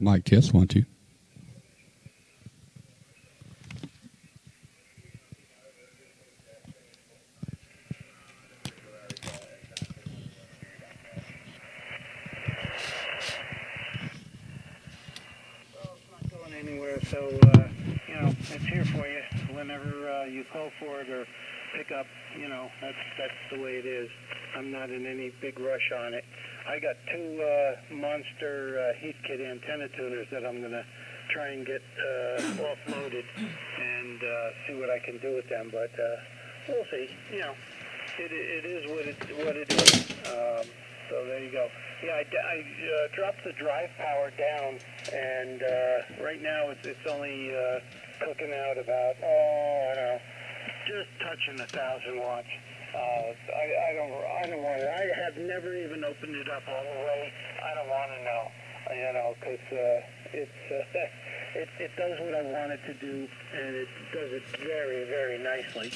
Mic test 1 2. Anywhere, so you know, it's here for you whenever you call for it or pick up. You know, that's the way it is. I'm not in any big rush on it. I got two monster Heathkit antenna tuners that I'm gonna try and get offloaded and see what I can do with them. But we'll see. You know, it is what it is. So there you go. Yeah, I dropped the drive power down, and right now it's only cooking out about, I don't know, just touching 1,000 watts. I don't want it. I have never even opened it up all the way. I don't want to know, you know, because it does what I want it to do, and it does it very, very nicely.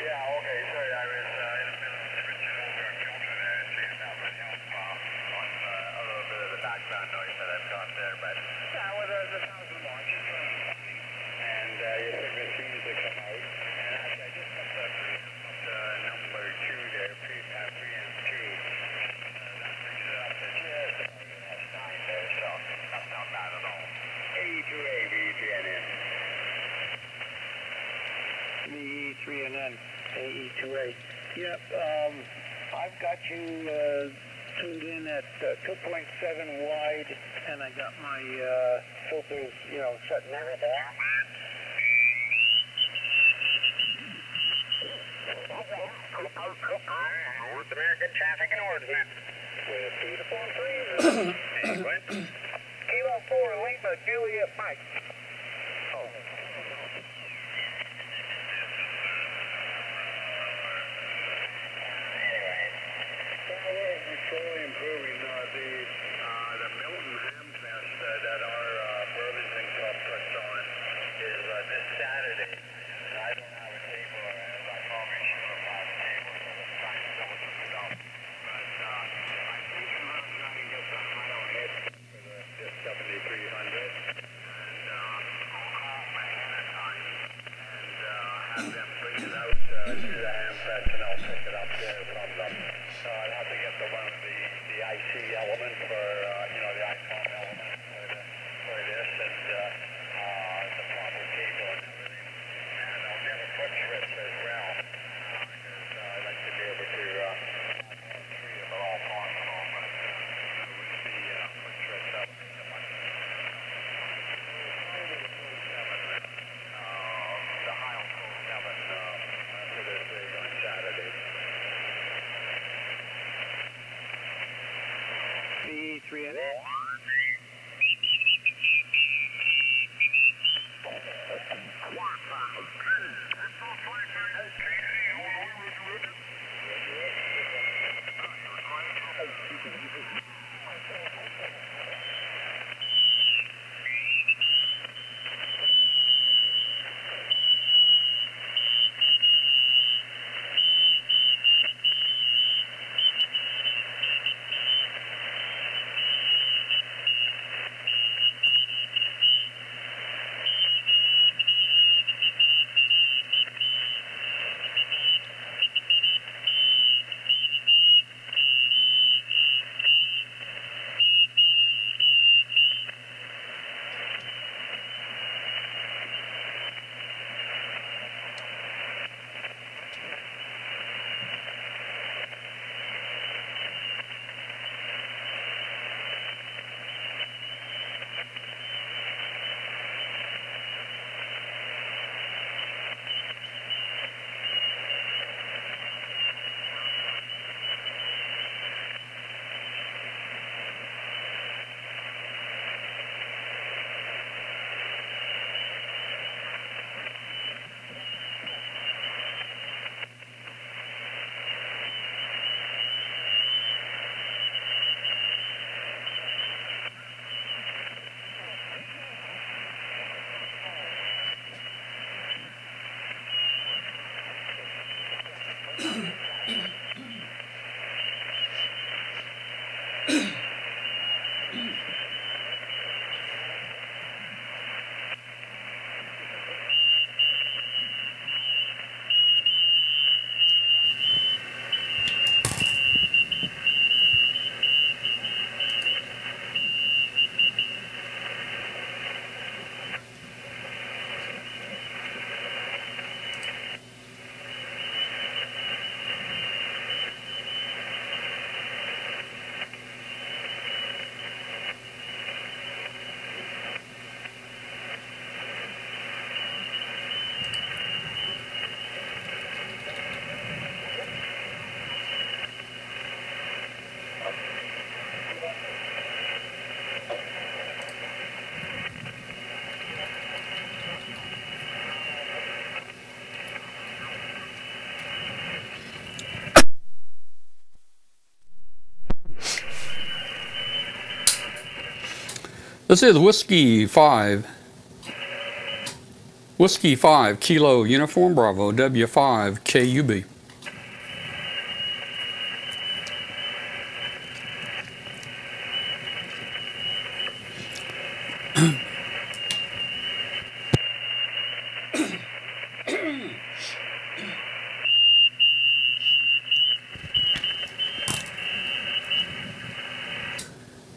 Yeah, okay, sorry, I was in the middle of switching over a filter there and changing out the help on a little bit of the background noise that I've got there, but yeah, with the 1,000 watts, it's running fine, and your favorite tunes that come out, and actually I just put the preamp up to number 2 there, preamp 2, that brings it up to just about an S9 there, so that's not bad at all. AE2A, VE3NN. VE3NN. AE2A. Yep, I've got you tuned in at 2.7 wide, and I got my filters, you know, shutting everything off. North American traffic enforcement. With 2 to 4 3. Anyway. Kilo 4, Lima, Juliet, Mike. Oh. Slowly improving the Milton Hamfest that our Burlington Club puts on is this Saturday. And I don't have a table, as I probably should have had a table, so let's try and double it up. But I think I'm going to try and get the final hit for this 7300, and I'll call ahead of time and have them bring it out to the Hamfest, and I'll pick it up there from them. So I'd have to get the one of the IC element for, you know, the iPhone element for this, and the proper cable and everything. And I'll get a foot switch as well, because I'd like to be able to have all 3 if at all possible, but with the foot switch up, the Heil Pro 7 for this rig on Saturday. VE3NN. This is Whiskey 5 Kilo Uniform Bravo W5 KUB.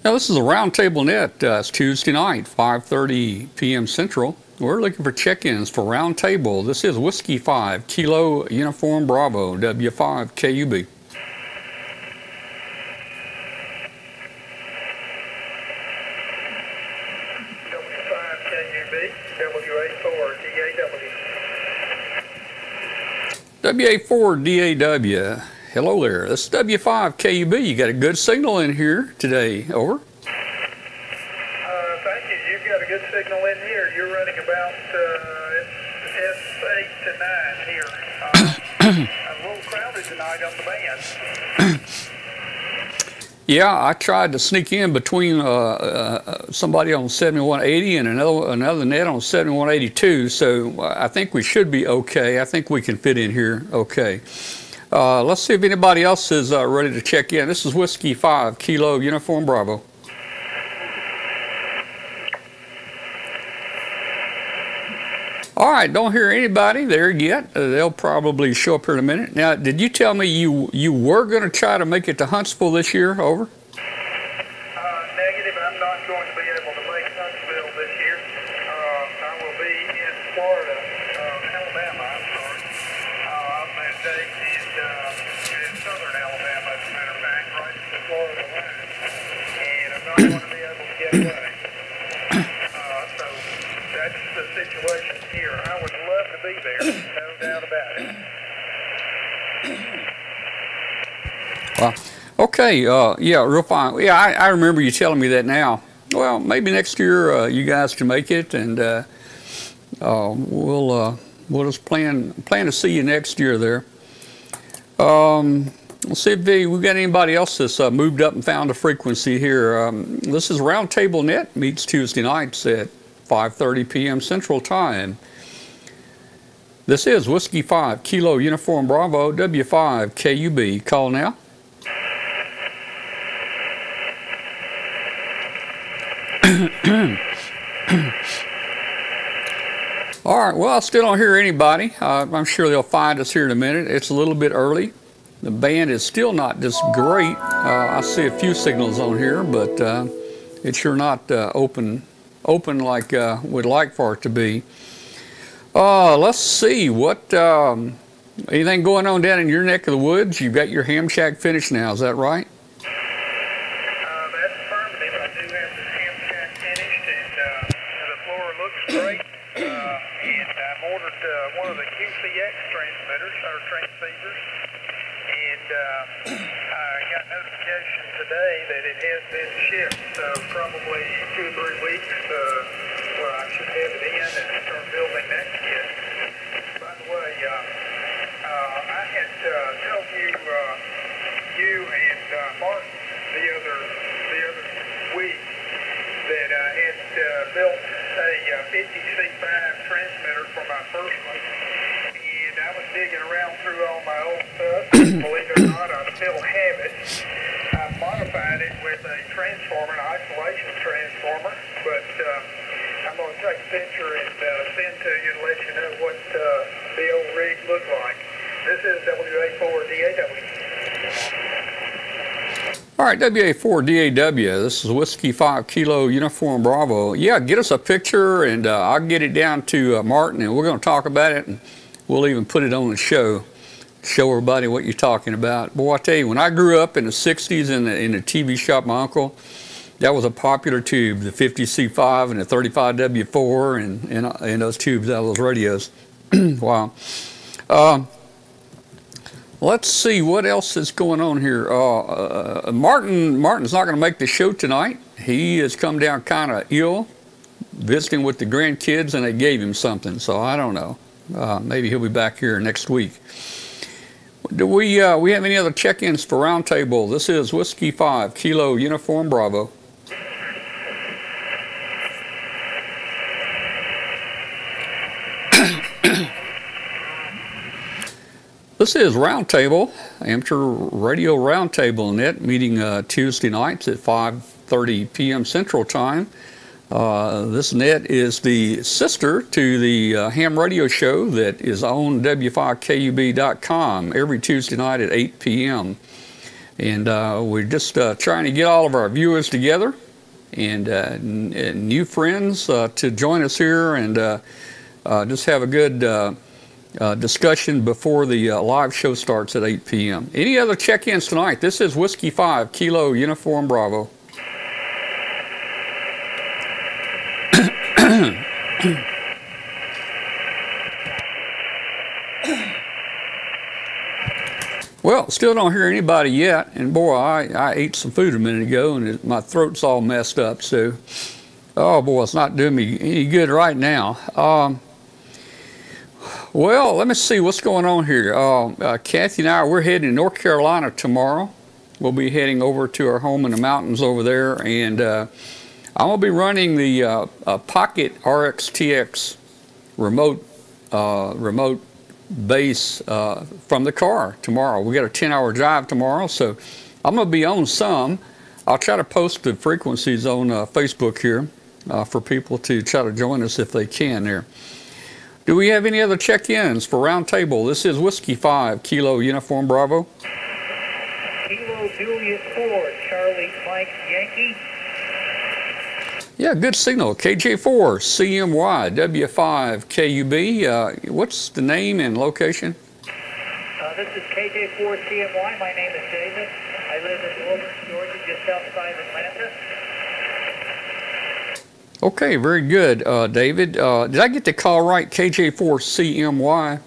Now this is a Roundtable Net. It's Tuesday night, 5:30 p.m. Central. We're looking for check-ins for Roundtable. This is Whiskey 5 Kilo Uniform Bravo W5 KUB. W5 KUB, WA4 DAW. WA4 DAW. Hello there. This is W5 KUB. You got a good signal in here today. Over. Thank you. You've got a good signal in here. You're running about S8 to 9 here. A little crowded tonight on the band. Yeah, I tried to sneak in between somebody on 7180 and another net on 7182, so I think we should be okay. I think we can fit in here okay. Let's see if anybody else is ready to check in. This is Whiskey 5 Kilo Uniform Bravo. All right, don't hear anybody there yet. They'll probably show up here in a minute. Now, did you tell me you were going to try to make it to Huntsville this year? Over. Negative. I'm not going to be able to make Huntsville this year. I will be in Florida, Alabama, I'm sorry. That day in southern Alabama, as a matter of fact, right to the Florida line. And I'm not going to be able to get away. So that's the situation here. I would love to be there, no doubt about it. Well, okay, yeah, real fine. Yeah, I remember you telling me that now. Well, maybe next year you guys can make it, and we'll just plan to see you next year there. Let's see if we've got anybody else that's moved up and found a frequency here. This is Roundtable Net, meets Tuesday nights at 5:30 p.m. Central Time. This is Whiskey 5 Kilo Uniform Bravo W5 KUB. Call now. All right, well, I still don't hear anybody. I'm sure they'll find us here in a minute. It's a little bit early. The band is still not just great. I see a few signals on here, but it's sure not open like we'd like for it to be. Let's see, what anything going on down in your neck of the woods? You've got your ham shack finished now, is that right? That's affirmative. I do have the ham shack finished, and the floor looks great. And I've ordered one of the QCX transmitters, or transceivers, and I got notification today that it has been shipped, so probably 2 or 3 weeks, well, I should have it in and start building that kit. By the way, I had told you and Martin the other week that I had built a 50C5 transmitter for my first one, and I was digging around through all my old stuff. Believe it or not, I still have it. I modified it with a transformer, an isolation transformer, but I'm going to take a picture and send to you to let you know what the old rig looked like. This is WA4 DAW. All right, WA4 DAW, this is Whiskey 5 Kilo Uniform Bravo. Yeah, get us a picture, and I'll get it down to Martin, and we're going to talk about it, and we'll even put it on the show everybody what you're talking about. Boy, I tell you, when I grew up in the 60s in the TV shop, my uncle, that was a popular tube, the 50C5 and the 35W4 and those tubes out of those radios. Wow. Let's see what else is going on here. Martin's not going to make the show tonight. He has come down kind of ill, visiting with the grandkids, and they gave him something, so I don't know. Maybe he'll be back here next week. Do we have any other check-ins for Roundtable? This is Whiskey 5 Kilo Uniform Bravo. This is Roundtable, Amateur Radio Roundtable Net, meeting Tuesday nights at 5:30 p.m. Central Time. This net is the sister to the ham radio show that is on W5KUB.com every Tuesday night at 8 p.m. And we're just trying to get all of our viewers together and new friends to join us here and just have a good discussion before the live show starts at 8 p.m. Any other check-ins tonight? This is Whiskey 5 Kilo Uniform Bravo. Well, still don't hear anybody yet, and boy, I ate some food a minute ago, and my throat's all messed up, so, oh boy, it's not doing me any good right now. Well, let me see what's going on here. Kathy and we're heading to North Carolina tomorrow. We'll be heading over to our home in the mountains over there, and I'm going to be running the Pocket RXTX remote base from the car tomorrow. We got a 10-hour drive tomorrow, so I'm going to be on some. I'll try to post the frequencies on Facebook here for people to try to join us if they can there. Do we have any other check-ins for Roundtable? This is Whiskey 5 Kilo Uniform Bravo. Kilo Juliet 4, Charlie Mike Yankee. Yeah, good signal. KJ4 CMY W5 KUB. What's the name and location? This is KJ4 CMY. My name is David. I live in Auburn, Georgia, just outside Atlanta. Okay, very good, David. Did I get the call right? KJ4 CMY. Roger,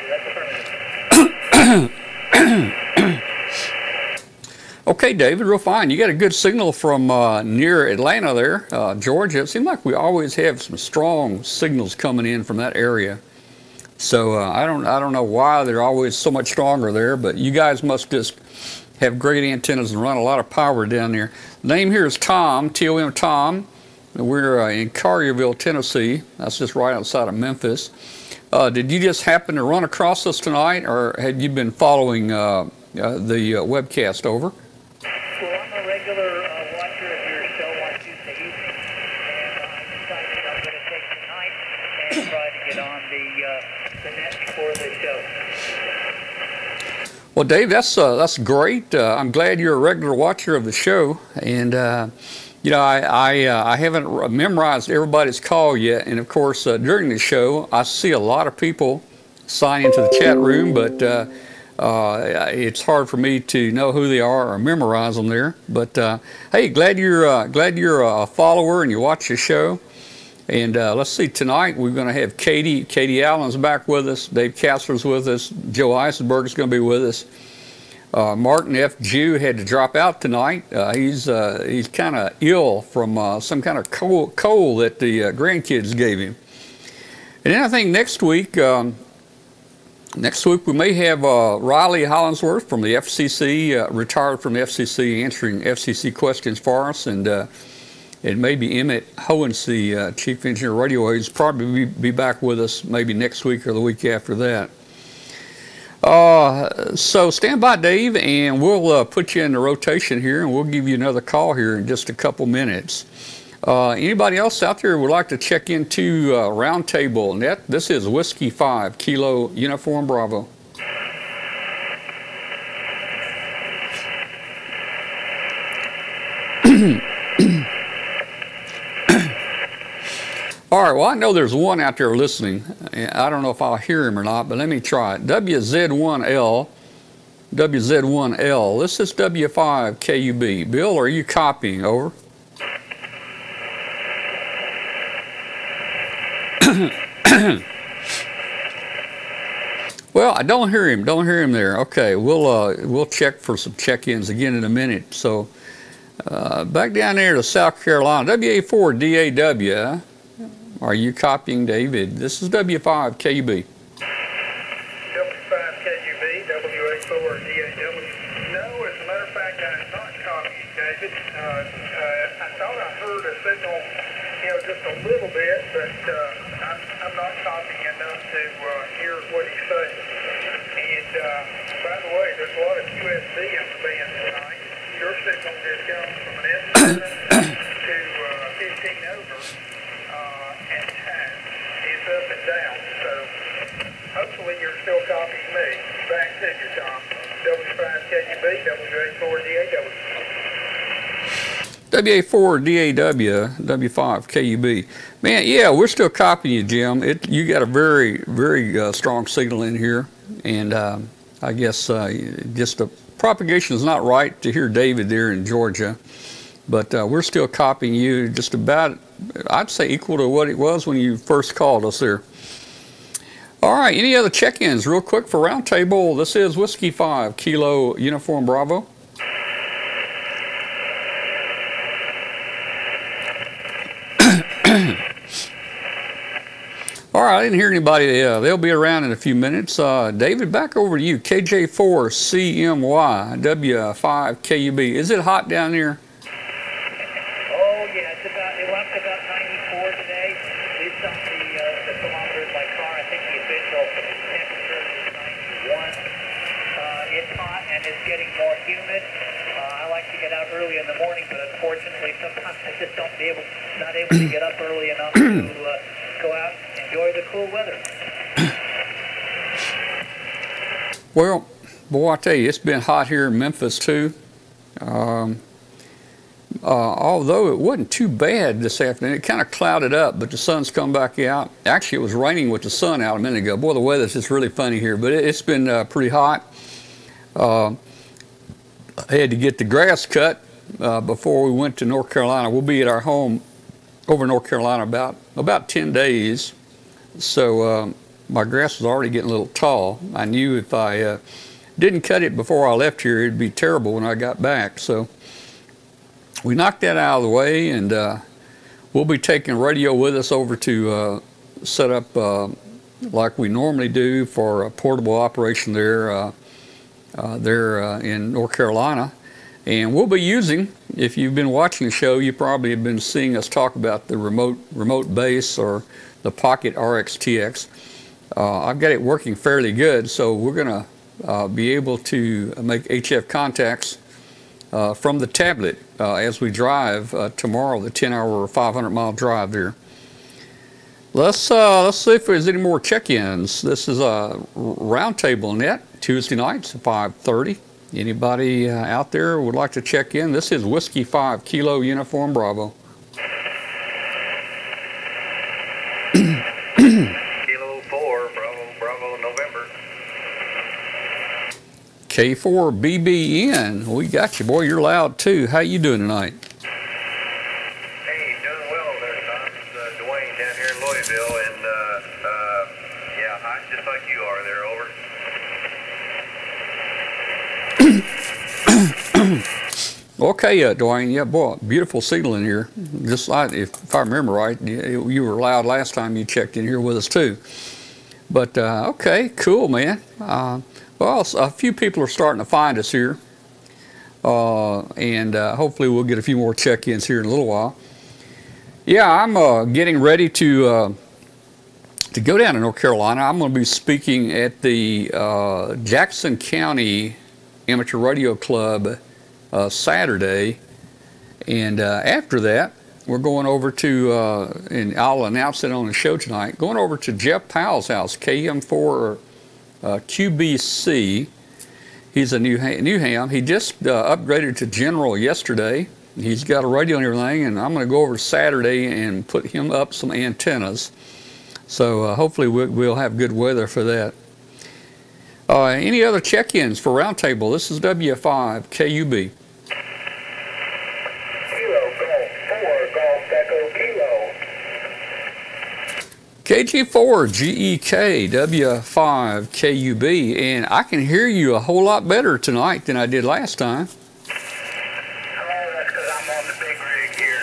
that's affirmative. Okay, David, real fine. You got a good signal from near Atlanta there, Georgia. It seems like we always have some strong signals coming in from that area. So I don't know why they're always so much stronger there, but you guys must just have great antennas and run a lot of power down there. Name here is Tom, T-O-M Tom. We're in Collierville, Tennessee. That's just right outside of Memphis. Did you just happen to run across us tonight, or had you been following the webcast over? Well, I'm a regular watcher of your show on Tuesday evening, and I decided I'm going to take tonight and try to get on the net for the show. Well, Dave, that's great. I'm glad you're a regular watcher of the show, and you know, I haven't memorized everybody's call yet, and of course during the show I see a lot of people sign into the chat room, but it's hard for me to know who they are or memorize them there. But hey, glad you're a follower and you watch the show. And let's see, tonight we're going to have Katie Allen's back with us, Dave Kassler's with us, Joe Eisenberg's going to be with us. Martin F. Jew had to drop out tonight. He's kind of ill from some kind of cold that the grandkids gave him. And then I think next week we may have Riley Hollingsworth from the FCC, retired from the FCC, answering FCC questions for us, and maybe Emmett Howens, the Chief Engineer Radio Aids, probably be back with us maybe next week or the week after that. So stand by, Dave, and we'll put you in the rotation here, and we'll give you another call here in just a couple minutes. Anybody else out there would like to check into Roundtable Net? This is Whiskey 5 Kilo Uniform Bravo. All right, well, I know there's one out there listening. I don't know if I'll hear him or not, but let me try it. WZ1L. This is W5KUB. Bill, are you copying? Over. Well, I don't hear him. Don't hear him there. Okay, we'll check for some check-ins again in a minute. So back down there to South Carolina, WA4DAW. Are you copying, David? This is W5KUB. W5KUB, WA4DAW. No, as a matter of fact, I'm not copying, David. I thought I heard a signal, just a little bit, but I'm not copying enough to hear what he's saying. by the way, there's a lot of QSC bands tonight. Your signal just comes from an S7 to 15 over, and it's up and down. So hopefully you're still copying me. Back to you, Tom. W5KUB, WA4DAW. WA4DAW, W5KUB. Man, yeah, we're still copying you, Jim. You got a very, very strong signal in here, and I guess just the propagation is not right to hear David there in Georgia, but we're still copying you just about, I'd say, equal to what it was when you first called us there. All right, any other check-ins real quick for Roundtable? This is Whiskey 5 Kilo Uniform Bravo. All right, I didn't hear anybody. They'll be around in a few minutes. David, back over to you. KJ4CMY, W5KUB. Is it hot down there? Oh, yeah, it went up to about 94 today. Based on the thermometer in my car, I think the official temperature is 91. It's hot and it's getting more humid. I like to get out early in the morning, but unfortunately, sometimes I just not able to get up early enough to go out and enjoy the cool weather. Well, boy, I tell you, it's been hot here in Memphis too. Although it wasn't too bad this afternoon, it kind of clouded up, but the sun's come back out. Actually, it was raining with the sun out a minute ago. Boy, the weather's just really funny here, but it's been pretty hot. I had to get the grass cut before we went to North Carolina. We'll be at our home over in North Carolina about 10 days. So my grass was already getting a little tall. I knew if I didn't cut it before I left here, it'd be terrible when I got back. So we knocked that out of the way, and we'll be taking radio with us over to set up like we normally do for a portable operation there in North Carolina. And we'll be using, if you've been watching the show, you probably have been seeing us talk about the remote base or the Pocket RXTX. I've got it working fairly good, so we're going to be able to make HF contacts from the tablet as we drive tomorrow, the 10-hour or 500-mile drive there. Let's see if there's any more check-ins. This is a Roundtable Net, Tuesday nights at 5:30. Anybody out there would like to check in? This is Whiskey 5 Kilo Uniform Bravo. Kilo 4, Bravo, November. K4BBN, we got you, boy. You're loud too. How you doing tonight? Hey, doing well there, Tom. It's Dwayne down here in Louisville, and yeah, hot just like you are there, over. Okay, Dwayne. Yeah, boy, beautiful signal in here. Just like, if I remember right, you were loud last time you checked in here with us too. But okay, cool, man. Well, a few people are starting to find us here, and hopefully we'll get a few more check-ins here in a little while. Yeah, I'm getting ready to go down to North Carolina. I'm going to be speaking at the Jackson County Amateur Radio Club Saturday, and after that we're going over to, and I'll announce it on the show tonight, going over to Jeff Powell's house, KM4 QBC. He's a new ham. He just upgraded to General yesterday. He's got a radio and everything, and I'm going to go over Saturday and put him up some antennas. So hopefully we'll have good weather for that. Any other check-ins for Roundtable? This is W5 KUB. Kilo, Golf 4, Golf Echo Kilo. KG4 GEK W5 KUB, and I can hear you a whole lot better tonight than I did last time. Oh, that's because I'm on the big rig here.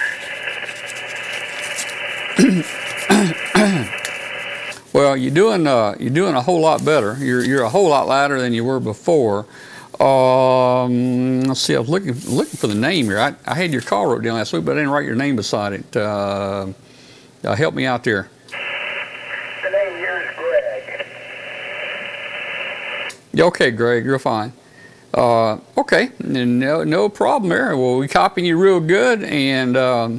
Well, you're doing a whole lot better. You're a whole lot louder than you were before. Let's see. I was looking for the name here. I had your call wrote down last week, but I didn't write your name beside it. Help me out there. The name here is Greg. Yeah, okay, Greg, you're fine. Okay, no problem there. Well, we copying you real good, and I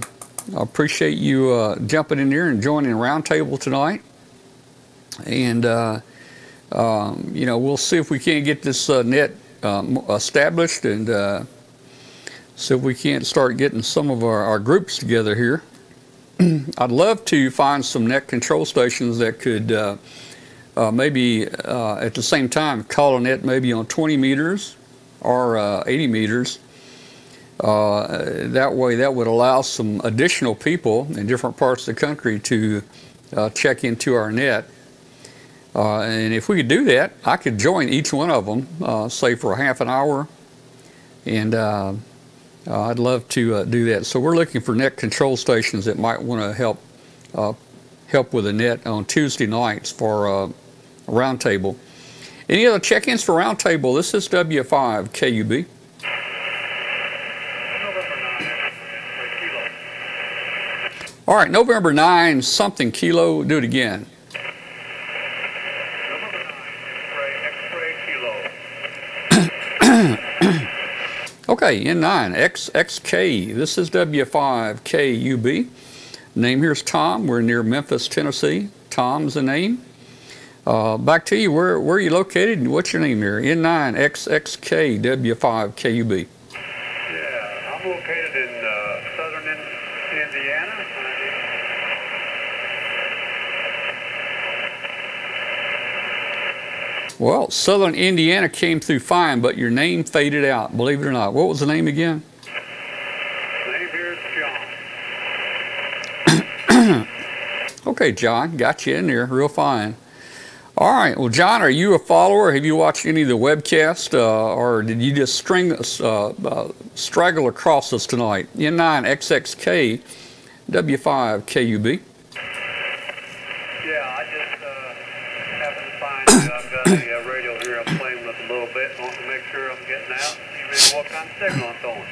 appreciate you jumping in here and joining the roundtable tonight. And you know, we'll see if we can't get this net established, and see if we can't start getting some of our groups together here. I'd love to find some net control stations that could maybe at the same time call a net maybe on 20 meters or 80 meters. That way that would allow some additional people in different parts of the country to check into our net. And if we could do that, I could join each one of them, say for a half an hour, and I'd love to do that. So we're looking for net control stations that might want to help with the net on Tuesday nights for a roundtable. Any other check-ins for roundtable? This is W5 KUB. All right, November 9 something kilo. Do it again. November 9, X-ray kilo. Okay, N9 XXK. This is W5 KUB. Name here's Tom. We're near Memphis, Tennessee. Tom's the name. Back to you. Where are you located and what's your name here? N9 XXK W5 KUB. Yeah, I'm located in southern Indiana. Well, southern Indiana came through fine, but your name faded out, believe it or not. What was the name again? The name here is John. Okay, John, got you in there real fine. All right, well, John, are you a follower? Have you watched any of the webcast, or did you just straggle across us tonight? N9 XXK W5 KUB. Yeah, I just happened to find I've got a radio here I'm playing with a little bit. I want to make sure I'm getting out. See what kind of signal I'm throwing.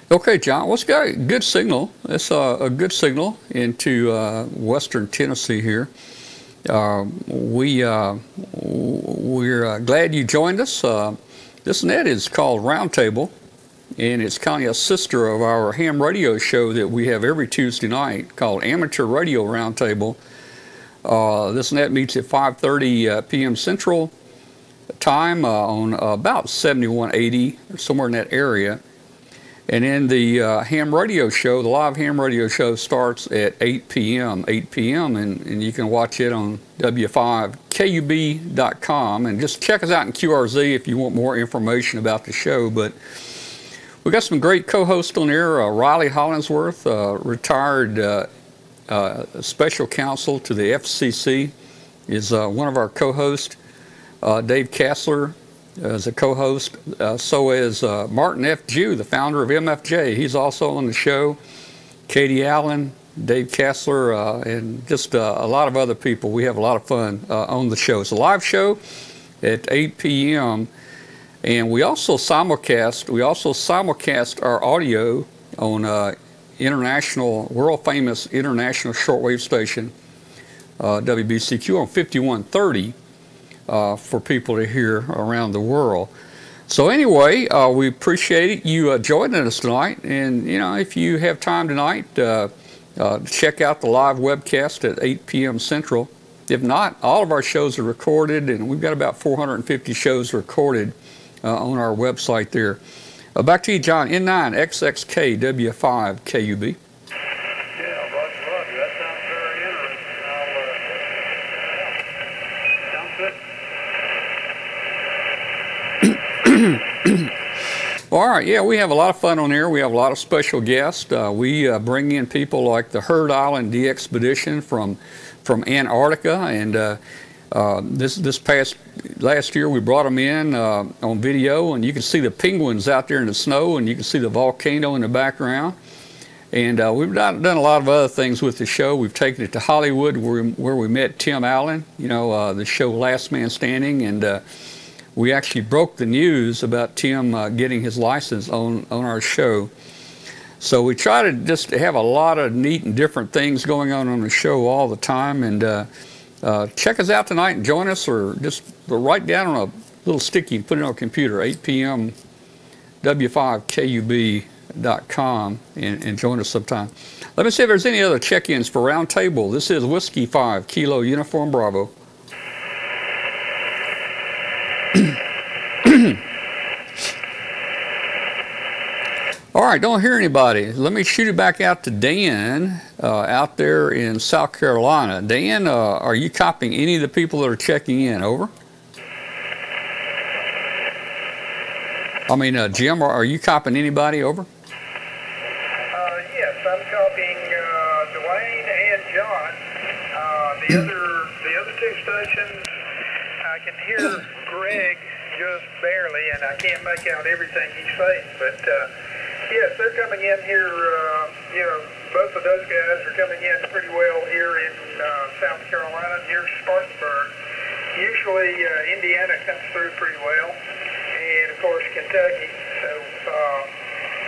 Okay, John, well, it's got a good signal. It's a good signal into western Tennessee here. We're glad you joined us. This net is called Roundtable, and it's kind of a sister of our ham radio show that we have every Tuesday night called Amateur Radio Roundtable. This net meets at 5:30 p.m. Central Time on about 7180, or somewhere in that area. And then the ham radio show, the live ham radio show, starts at 8 p.m., and you can watch it on W5KUB.com. And just check us out in QRZ if you want more information about the show. But we got some great co-hosts on there. Riley Hollingsworth, retired special counsel to the FCC, is one of our co-hosts. Dave Kassler as a co-host, so is Martin F. Jew, the founder of MFJ. He's also on the show. Katie Allen, Dave Kassler, and just a lot of other people. We have a lot of fun on the show. It's a live show at 8 p.m. and we also simulcast our audio on international, world famous international shortwave station, WBCQ on 5130. For people to hear around the world. So anyway, we appreciate you joining us tonight. And you know, if you have time tonight, check out the live webcast at 8 p.m. Central. If not, all of our shows are recorded, and we've got about 450 shows recorded on our website there. Back to you, John. N9 XXK W5 KUB. All right, yeah, we have a lot of fun on here. We have a lot of special guests. We bring in people like the Heard Island D-Expedition from Antarctica, and last year we brought them in on video, and you can see the penguins out there in the snow, and you can see the volcano in the background. And we've done a lot of other things with the show. We've taken it to Hollywood, where we met Tim Allen, you know, the show Last Man Standing, and we actually broke the news about Tim getting his license on our show. So we try to just have a lot of neat and different things going on the show all the time, and check us out tonight and join us, or just write down on a little sticky and put it on a computer, 8 p.m. W5KUB.com, and join us sometime. Let me see if there's any other check-ins for Roundtable. This is Whiskey 5 Kilo Uniform Bravo. All right, don't hear anybody. Let me shoot it back out to Dan out there in South Carolina. Dan, are you copying any of the people that are checking in? Over. I mean, Jim, are you copying anybody? Over. Yes, I'm copying Dwayne and John. The other two stations, I can hear Greg just barely, and I can't make out everything he's saying. But yes, they're coming in here. Both of those guys are coming in pretty well here in South Carolina, near Spartanburg. Usually, Indiana comes through pretty well, and of course Kentucky. So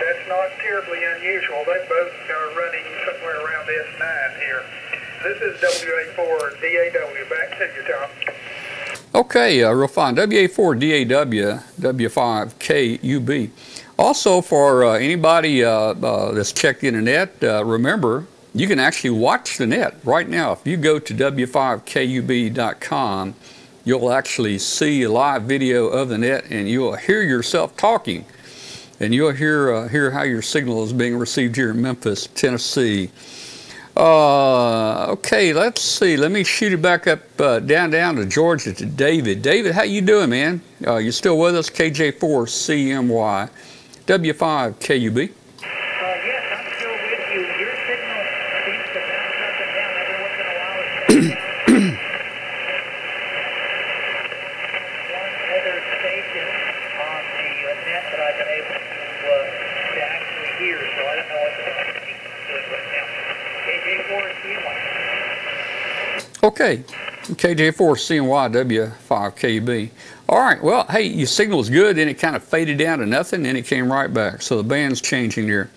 that's not terribly unusual. They both are running somewhere around S9 here. This is WA4DAW. Back to you, Tom. Okay, real fine. WA4DAW, W5KUB. Also, for anybody that's checked the internet, remember, you can actually watch the net right now. If you go to W5KUB.com, you'll actually see a live video of the net, and you'll hear yourself talking. And you'll hear how your signal is being received here in Memphis, Tennessee. Okay, let's see. Let me shoot it back up down to Georgia to David. David, how you doing, man? You still with us? KJ4CMY, W5KUB. Yes, I'm still with you. Your signal seems to bounce up and down every once in a while. It's down. One other station on the net that I've been able to actually hear, so I don't know what the company is doing right now. KJ4CMY. Okay, KJ4CNY, W5KUB. All right, well, hey, your signal was good, then it kind of faded down to nothing, then it came right back. So the band's changing here.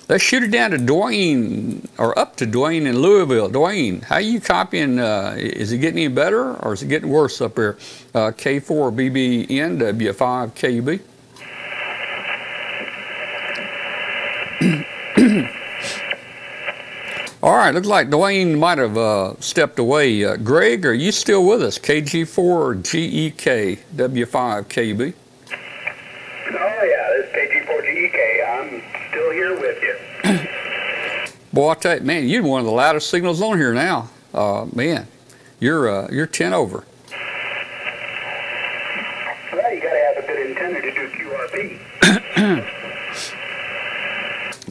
Let's shoot it down to Dwayne, or up to Dwayne in Louisville. Dwayne, how you copying? Is it getting any better, or is it getting worse up there? K4BBN, W5KUB. All right, looks like Dwayne might have stepped away. Greg, are you still with us? KG4GEK, W5KUB. Oh, yeah, this is KG4GEK. I'm still here with you. Boy, I tell you, man, you're one of the loudest signals on here now. Man, you're 10 over. Well, you got to have a good antenna to do QRP.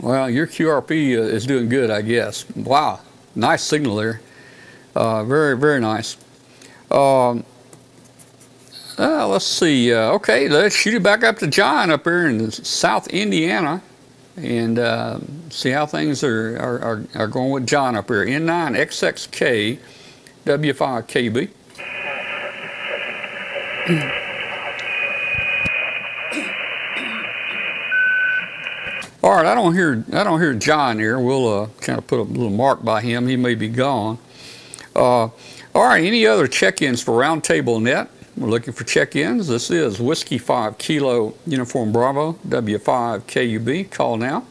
Well, your QRP is doing good, I guess. Wow, nice signal there. Very, very nice. Let's see. Okay, let's shoot it back up to John up here in South Indiana, and see how things are going with John up here. N9XXK, W5KUB. All right, I don't hear John here. We'll kind of put a little mark by him. He may be gone. All right, any other check-ins for Roundtable Net? We're looking for check-ins. This is Whiskey 5 Kilo Uniform Bravo, W5KUB. Call now.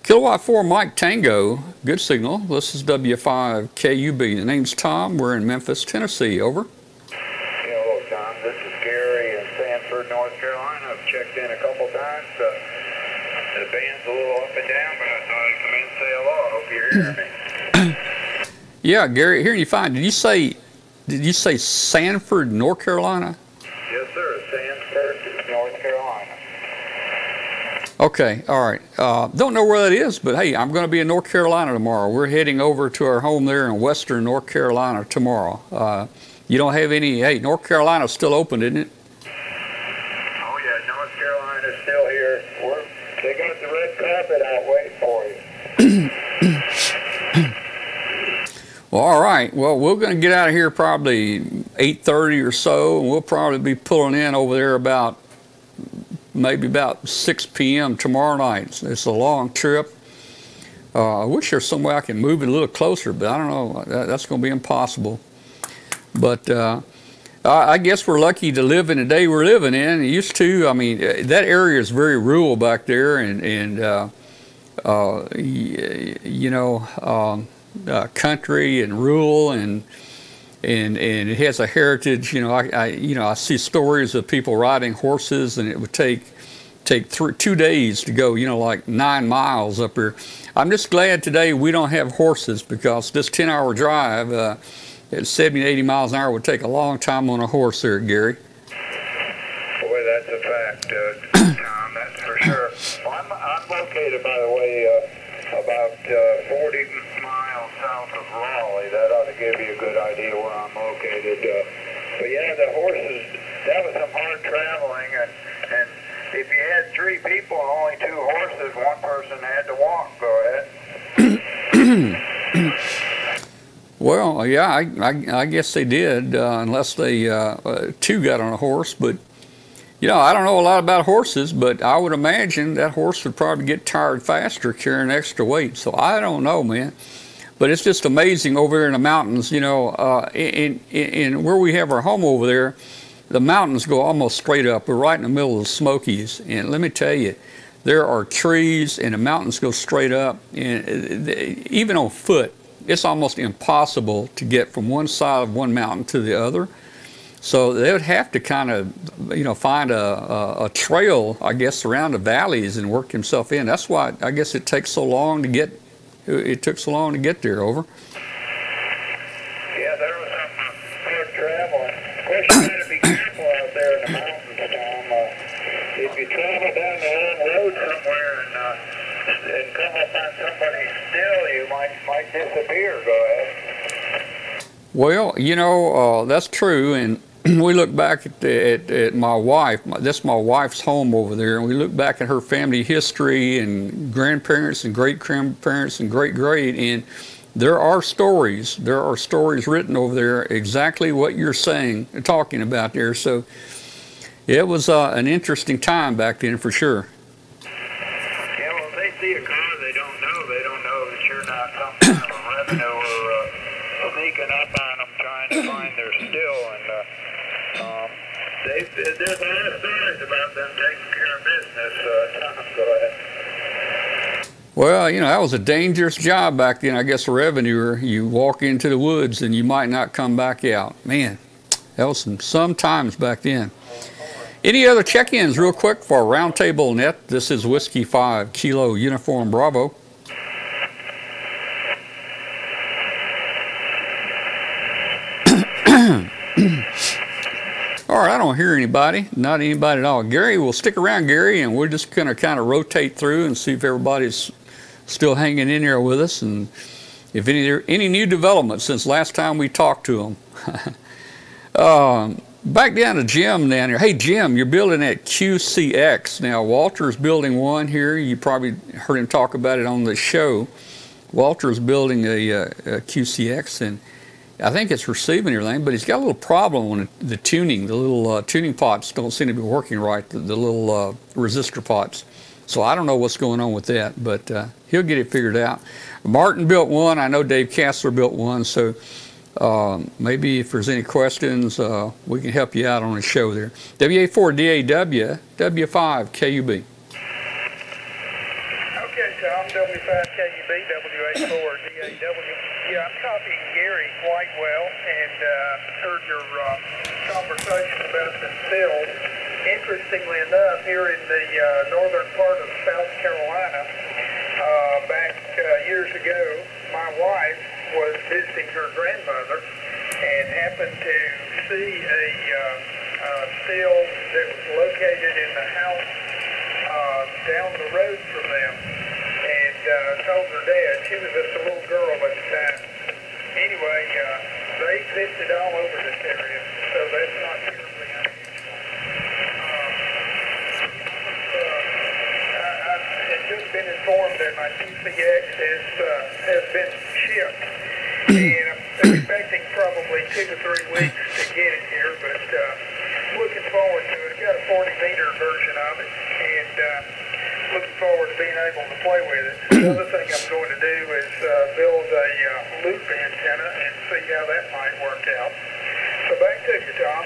Kilowatt 4 Mike Tango, good signal. This is W5KUB. The name's Tom. We're in Memphis, Tennessee. Over. Hello, Tom. This is Gary in Sanford, North Carolina. I've checked in a couple times. The band's a little up and down, but I thought I'd come in and say hello. I hope you're hearing me. Yeah, Gary, hearing you fine. Did you say Sanford, North Carolina? Yes, sir. Sanford, North Carolina. Okay, all right. Don't know where that is, but hey, I'm going to be in North Carolina tomorrow. We're heading over to our home there in western North Carolina tomorrow. You don't have any, hey, North Carolina's still open, isn't it? Oh, yeah, North Carolina's still here. They got the red carpet out waiting for you. Well, all right. Well, we're going to get out of here probably 8:30 or so, and we'll probably be pulling in over there about maybe about 6 p.m. tomorrow night. It's a long trip. I wish there's some way I can move it a little closer, but I don't know. That's going to be impossible. But I guess we're lucky to live in the day we're living in. Used to, I mean, that area is very rural back there, and you know, country and rural, and it has a heritage. You know, I see stories of people riding horses, and it would take 2 days to go, you know, like 9 miles up here. I'm just glad today we don't have horses, because this 10-hour drive at 70, 80 miles an hour would take a long time on a horse there, Gary. Boy, that's a fact, Tom, that's for sure. Well, I'm located, by the way, about 40 miles south of Raleigh. That ought to give you a good idea where I'm located. But yeah, the horses, that was some hard traveling, and if you had 3 people and only 2 horses, one person had to walk. Go ahead. Well, yeah, I guess they did, unless they 2 got on a horse. But you know, I don't know a lot about horses, but I would imagine that horse would probably get tired faster carrying extra weight. So I don't know, man. But it's just amazing over there in the mountains. You know, in where we have our home over there, the mountains go almost straight up. We're right in the middle of the Smokies, and let me tell you, there are trees, and the mountains go straight up. And even on foot, it's almost impossible to get from one side of one mountain to the other. So they would have to kind of, you know, find a trail, I guess, around the valleys and work himself in. That's why I guess it takes so long to get. It took so long to get there. Over. Yeah, there was some hard traveling. Of course, you got to be careful out there in the mountains, Tom. If you travel down the wrong road somewhere and come up on somebody still, you might disappear. Go ahead. Well, you know, that's true, and we look back at my wife. That's my wife's home over there, and we look back at her family history and grandparents and great-grandparents and great-great, and there are stories. There are stories written over there exactly what you're saying, talking about there. So it was an interesting time back then for sure. Yeah, well, if they see a car they don't know that you're not some kind of a revenue or sneaking up on them trying to find their still, and there's a lot of stories about them taking care of business. Tom, go ahead. Well, you know, that was a dangerous job back then, I guess, a revenuer. You walk into the woods and you might not come back out. Man, that was some times back then. Any other check-ins real quick for Roundtable Net? This is Whiskey 5 Kilo Uniform Bravo. All right, I don't hear anybody, not anybody at all. Gary, we'll stick around, Gary, and we're just going to kind of rotate through and see if everybody's still hanging in there with us, and if any new developments since last time we talked to them. Back down to Jim down here. Hey, Jim, you're building that QCX. Now, Walter's building one here. You probably heard him talk about it on the show. Walter's building a QCX, and I think it's receiving everything, but he's got a little problem on the tuning. The little tuning pots don't seem to be working right, the little resistor pots. So I don't know what's going on with that, but he'll get it figured out. Martin built one. I know Dave Kassler built one, so maybe if there's any questions, we can help you out on the show there. WA4DAW, W5KUB. Okay, Tom, W5KUB, WA4DAW. Yeah, I'm copying Gary quite well, and heard your conversation about the stills. Interestingly enough, here in the northern part of South Carolina, back years ago, my wife was visiting her grandmother and happened to see a still that was located in the house down the road from them, and told her dad. She was just a little girl at the time. Anyway, they existed all over this area, so that's not terribly unusual. I had just been informed that my QCX has been shipped, and I'm expecting probably 2 to 3 weeks to get it here, but looking forward to it. I've got a 40-meter version of it, and looking forward to being able to play with it. The other thing I'm going to do is build a loop antenna and see how that might work out. So back to you, Tom.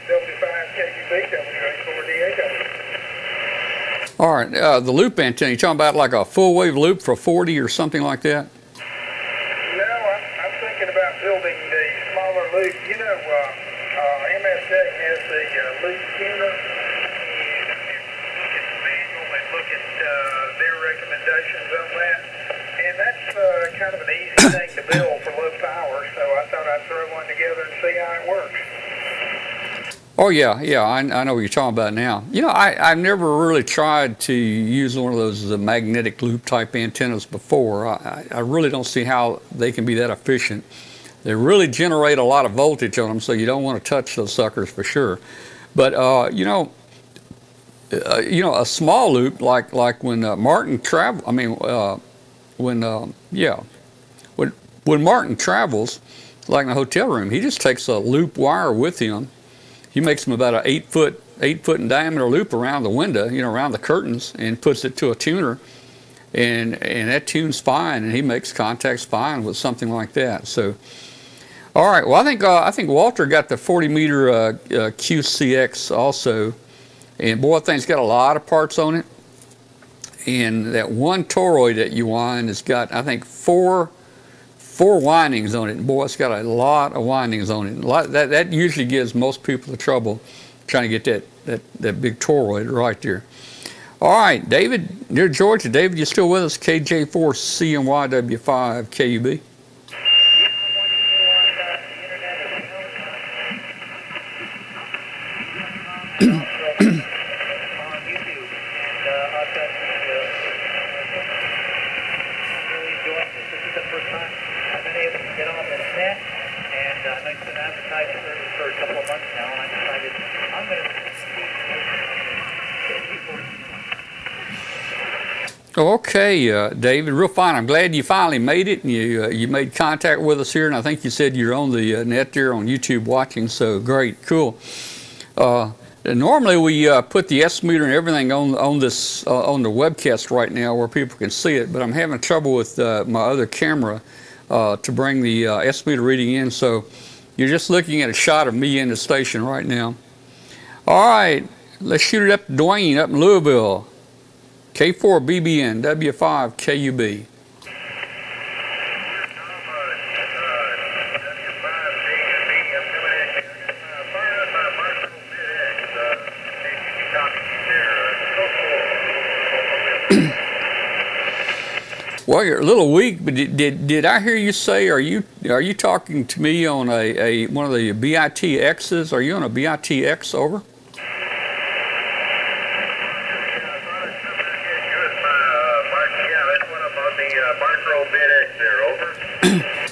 W5KUB, W84DAW. All right, the loop antenna, you talking about like a full wave loop for 40 or something like that? No, I'm thinking about building the smaller loop. You know, MSJ has the loop tuner. And look at their recommendations on that. And that's kind of an easy thing to build for low power, so I thought I'd throw one together and see how it works. Oh yeah, I know what you're talking about now. You know, I've never really tried to use one of those magnetic loop type antennas before. I really don't see how they can be that efficient. They really generate a lot of voltage on them, so you don't want to touch those suckers for sure. But you know, a small loop like when Martin travel. I mean, when Martin travels, like in a hotel room, he just takes a loop wire with him. He makes them about an 8 foot in diameter loop around the window, you know, around the curtains, and puts it to a tuner, and that tunes fine, and he makes contacts fine with something like that. So, all right. Well, I think Walter got the 40-meter QCX also, and boy, that thing's got a lot of parts on it. And that one toroid that you wind has got, I think, four windings on it. And boy, it's got a lot of windings on it. That usually gives most people the trouble trying to get that big toroid right there. All right, David, near Georgia. David, you still with us? KJ4CNYW5 KUB. Okay, David, real fine. I'm glad you finally made it, and you made contact with us here, and I think you said you're on the net there on YouTube watching, so great, cool. Normally we put the S-meter and everything on the webcast right now where people can see it, but I'm having trouble with my other camera to bring the S-meter reading in, so you're just looking at a shot of me in the station right now. All right, let's shoot it up to Dwayne up in Louisville. K4BBN, W5 KUB. Well, you're a little weak, but did I hear you say, are you talking to me on one of the BITXs? Are you on a BITX, over?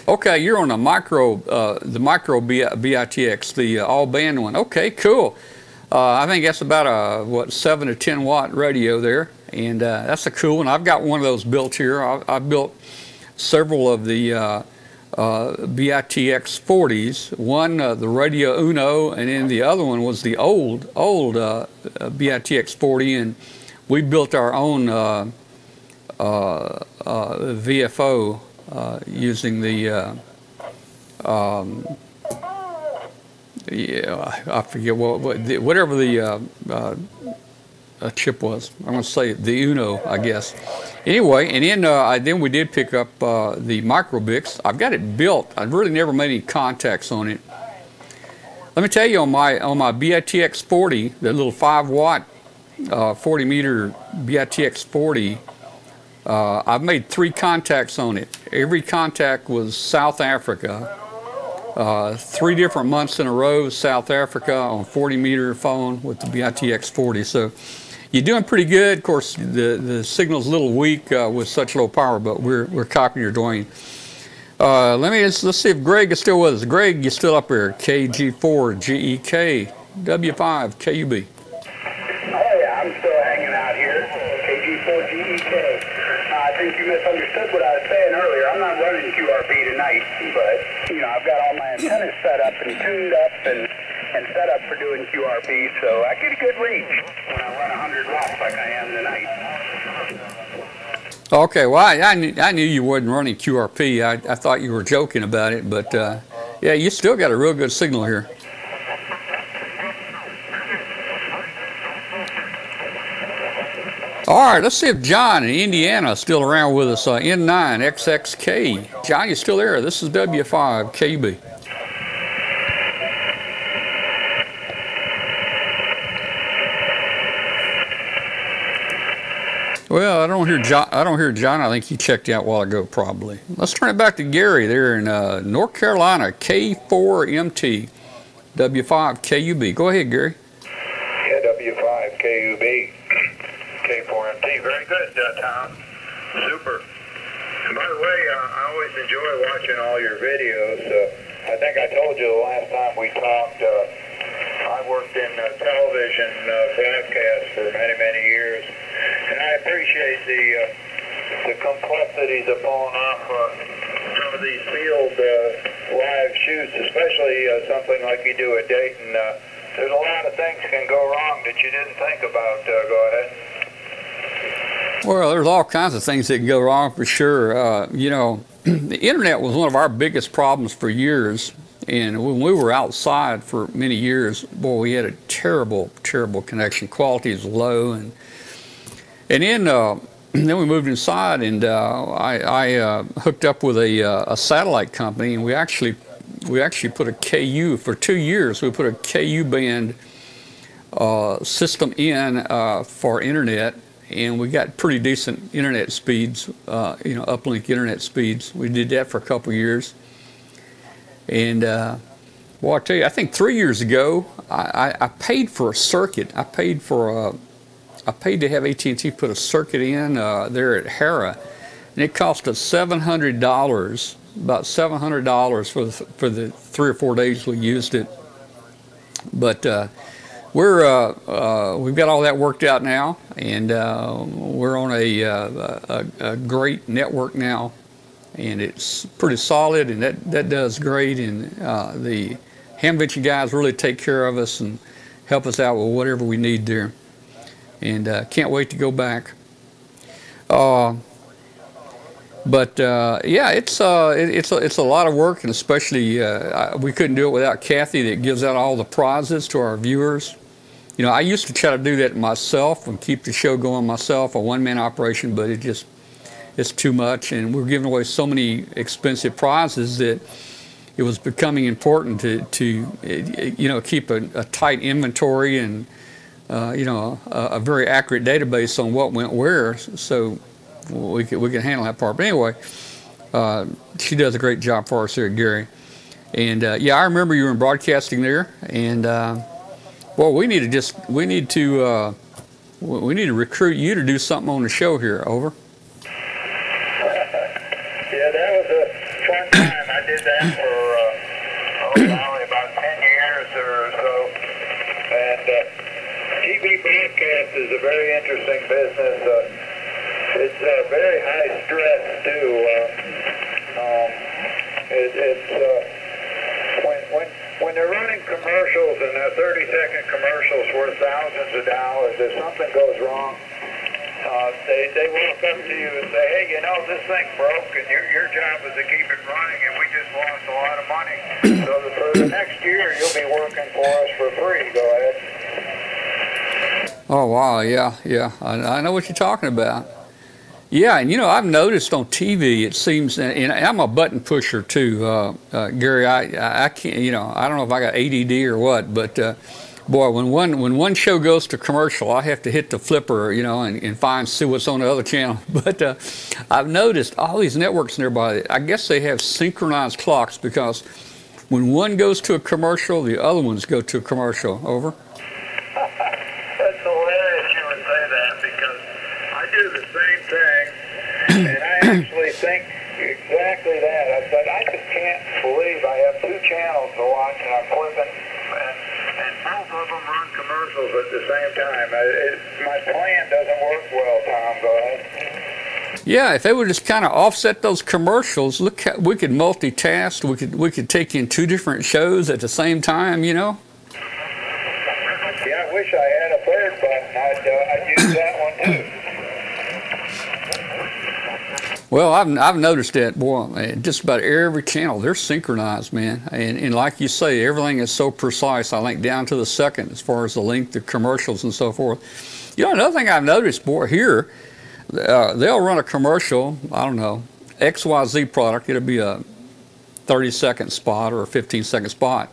Okay, you're on a the micro BITX, the all-band one. Okay, cool. I think that's about a, what, 7 to 10 watt radio there, and that's a cool one. I've got one of those built here. I've built several of the BITX 40s. One, the Radio Uno, and then the other one was the old BITX 40, and we built our own VFO. Using the I forget whatever the chip was. I'm going to say the Uno, I guess. Anyway, and then we did pick up the Microbix. I've got it built. I've really never made any contacts on it. Let me tell you, on my BITX 40, the little 5 watt 40 meter BITX 40. I've made 3 contacts on it. Every contact was South Africa. 3 different months in a row, South Africa on 40-meter phone with the BITX 40. So you're doing pretty good. Of course, the signal's a little weak with such low power, but we're copying your Dwayne. Let's see if Greg is still with us. Greg, you still up here? KG4GEK W5 KUB. Hey, I'm still hanging out here. KG4GEK. I think you misunderstood what I was saying earlier. I'm not running QRP tonight, but, you know, I've got all my antennas set up and tuned up, and and set up for doing QRP, so I get a good reach when I run 100 watts like I am tonight. Okay, well, I knew you wasn't running QRP. I thought you were joking about it, but yeah, you still got a real good signal here. All right, let's see if John in Indiana is still around with us. N9XXK. John, you still there? This is W5KB. Well, I don't hear John. I think he checked out a while ago, probably. Let's turn it back to Gary there in North Carolina. K4MT, W5KUB. Go ahead, Gary. Yeah, W5KUB, K4MT. Very good, Tom. Super. And by the way, I always enjoy watching all your videos. I think I told you the last time we talked, I worked in television broadcast for many, many years. And I appreciate the complexities of pulling off some of these field live shoots, especially something like you do at Dayton. There's a lot of things can go wrong that you didn't think about. Go ahead. Well, there's all kinds of things that can go wrong for sure. You know, the internet was one of our biggest problems for years. And when we were outside for many years, boy, we had a terrible, terrible connection. Quality is low, and then we moved inside, and I hooked up with a satellite company, and we actually put a KU for 2 years. We put a KU band system in for internet, and we got pretty decent internet speeds, you know, uplink internet speeds. We did that for a couple of years, and well, I tell you, I think 3 years ago, I paid for a circuit. I paid to have AT&T put a circuit in there at Hara, and it cost us $700, about $700 for the 3 or 4 days we used it. But we've got all that worked out now, and we're on a great network now, and it's pretty solid, and that does great. And the Hamvention guys really take care of us and help us out with whatever we need there. And can't wait to go back. Yeah, it's a lot of work, and especially we couldn't do it without Kathy, that gives out all the prizes to our viewers. You know, I used to try to do that myself and keep the show going myself, a one-man operation, but it's too much, and we're giving away so many expensive prizes that it was becoming important to you know, keep a tight inventory and you know, a very accurate database on what went where, so we can handle that part. But anyway, she does a great job for us here at Gary. And yeah, I remember you were in broadcasting there, and well, we need to recruit you to do something on the show here. Over. Yeah, that was a fun time. I did that for probably about 10 years or so, and TV broadcast is a very interesting business. It's very high stress too. When they're running commercials, and 30-second commercials worth thousands of dollars, if something goes wrong, they walk up to you and say, "Hey, you know, this thing broke, and your job is to keep it running, and we just lost a lot of money. So for the next year, you'll be working for us for free." Go ahead. Oh wow, yeah, I know what you're talking about. Yeah, and you know, I've noticed on TV, it seems, and I'm a button pusher too, Gary. I can't, you know, I don't know if I got ADD or what, but boy, when one show goes to commercial, I have to hit the flipper, you know, and see what's on the other channel. But I've noticed all these networks nearby, I guess they have synchronized clocks, because when one goes to a commercial, the other ones go to a commercial. Over. That's hilarious you would say that, because I do the same thing, and I actually think exactly that. I just can't believe I have 2 channels to watch, and I'm flipping, and both of them run commercials at the same time. My plan doesn't work well, Tom. Go ahead. Yeah, if they would just kind of offset those commercials, look, we could multitask. We could take in 2 different shows at the same time, you know. wish I had a third button. I'd use that one too. Well, I've noticed that, boy, man, just about every channel, they're synchronized, man. And like you say, everything is so precise, I think down to the second as far as the length of commercials and so forth. You know, another thing I've noticed, boy, here, they'll run a commercial, I don't know, XYZ product, it'll be a 30-second spot or a 15-second spot.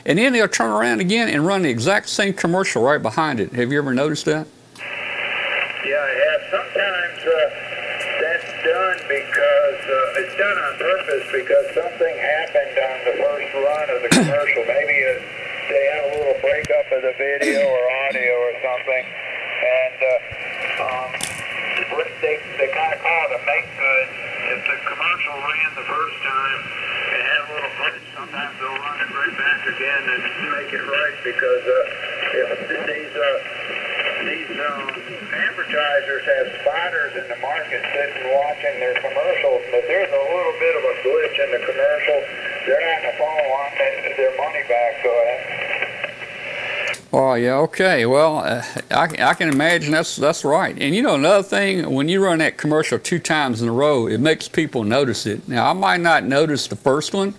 And then they'll turn around again and run the exact same commercial right behind it. Have you ever noticed that? Yeah, I have. Sometimes that's done because it's done on purpose because something happened on the first run of the commercial. Maybe they had a little breakup of the video or audio or something, and they kind of call it a make good. If the commercial ran the first time and had a little glitch, sometimes they'll run it right back again and make it right because if these advertisers have spotters in the market sitting watching their commercials, but there's a little bit of a glitch in the commercial, they're not going to follow on their money back. So oh, yeah, okay. Well, I can imagine that's right. And you know, another thing, when you run that commercial 2 times in a row, it makes people notice it. Now, I might not notice the first one,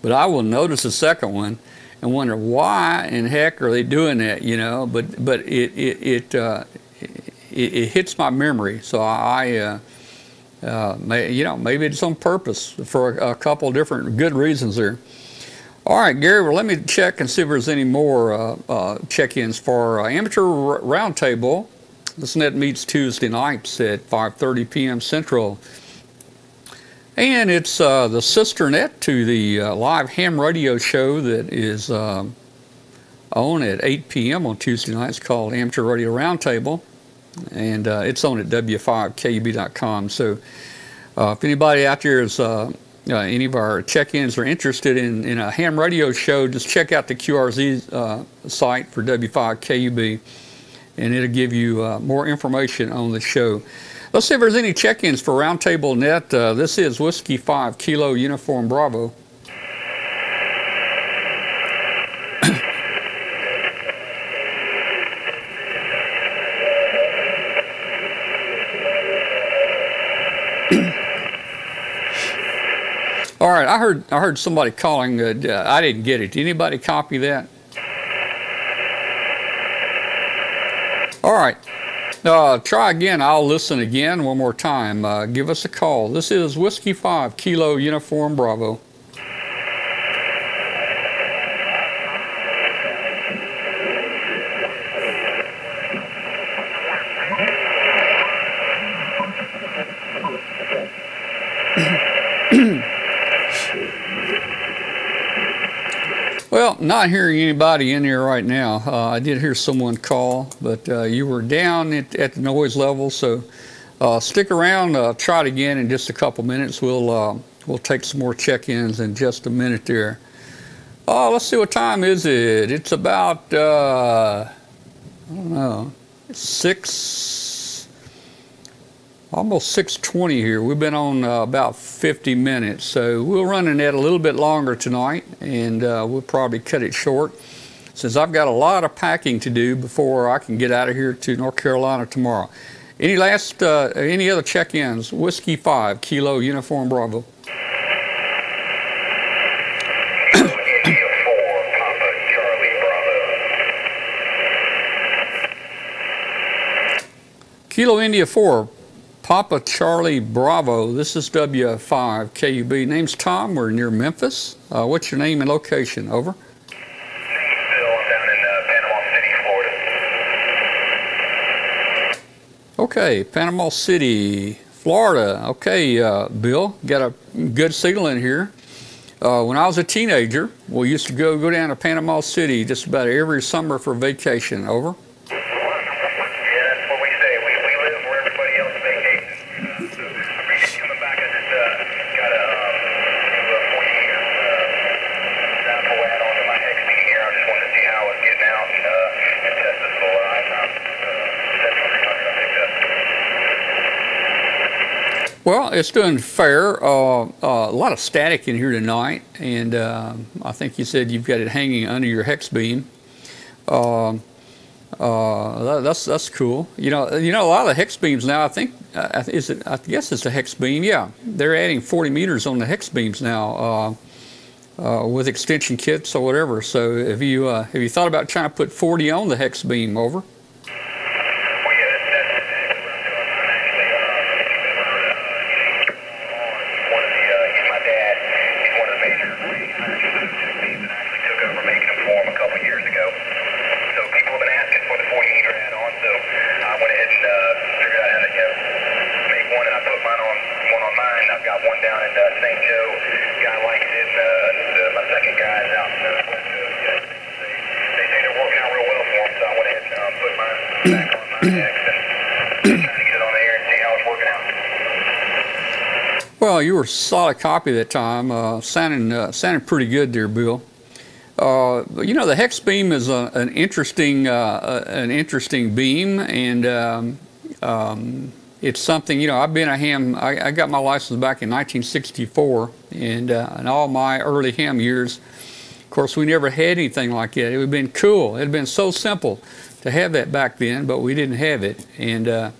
but I will notice the second one and wonder why in heck are they doing that, you know? But it hits my memory, so you know, maybe it's on purpose for a couple different good reasons there. All right, Gary, well, let me check and see if there's any more check-ins for Amateur Roundtable. This net meets Tuesday nights at 5:30 p.m. Central. And it's the sister net to the live ham radio show that is on at 8 p.m. on Tuesday nights called Amateur Radio Roundtable. And it's on at w5kub.com. So if anybody out there is any of our check-ins are interested in a ham radio show, just check out the QRZ site for W5KUB, and it'll give you more information on the show. Let's see if there's any check-ins for Roundtable Net. This is Whiskey 5 Kilo Uniform Bravo. All right, I heard somebody calling. I didn't get it. Did anybody copy that? All right. Try again. I'll listen again one more time. Give us a call. This is Whiskey 5 Kilo Uniform Bravo. Well, not hearing anybody in here right now. I did hear someone call, but you were down at the noise level, so stick around. Try it again in just a couple minutes. We'll take some more check-ins in just a minute there. Let's see, what time is it? It's about, I don't know, almost 6:20 here. We've been on about 50 minutes, so we'll run the net a little bit longer tonight, and we'll probably cut it short since I've got a lot of packing to do before I can get out of here to North Carolina tomorrow. Any other check-ins? Whiskey 5 Kilo Uniform Bravo. Kilo India 4, Papa Charlie Bravo. This is W5KUB. Name's Tom. We're near Memphis. What's your name and location? Over. Bill, I'm down in Panama City, Florida. Okay, Panama City, Florida. Okay, Bill, got a good signal in here. When I was a teenager, we used to go down to Panama City just about every summer for vacation. Over. Well, it's doing fair. A lot of static in here tonight, and I think you said you've got it hanging under your hex beam. That's cool. You know, a lot of the hex beams now. I think I guess it's a hex beam. Yeah, they're adding 40 meters on the hex beams now with extension kits or whatever. So have you thought about trying to put 40 on the hex beam? Over. Well, you were a solid copy that time, sounding pretty good there, Bill. You know, the hex beam is an interesting beam, and it's something. You know, I've been a ham. I got my license back in 1964, and in all my early ham years, of course, we never had anything like that. It would have been cool. It had been so simple to have that back then, but we didn't have it. And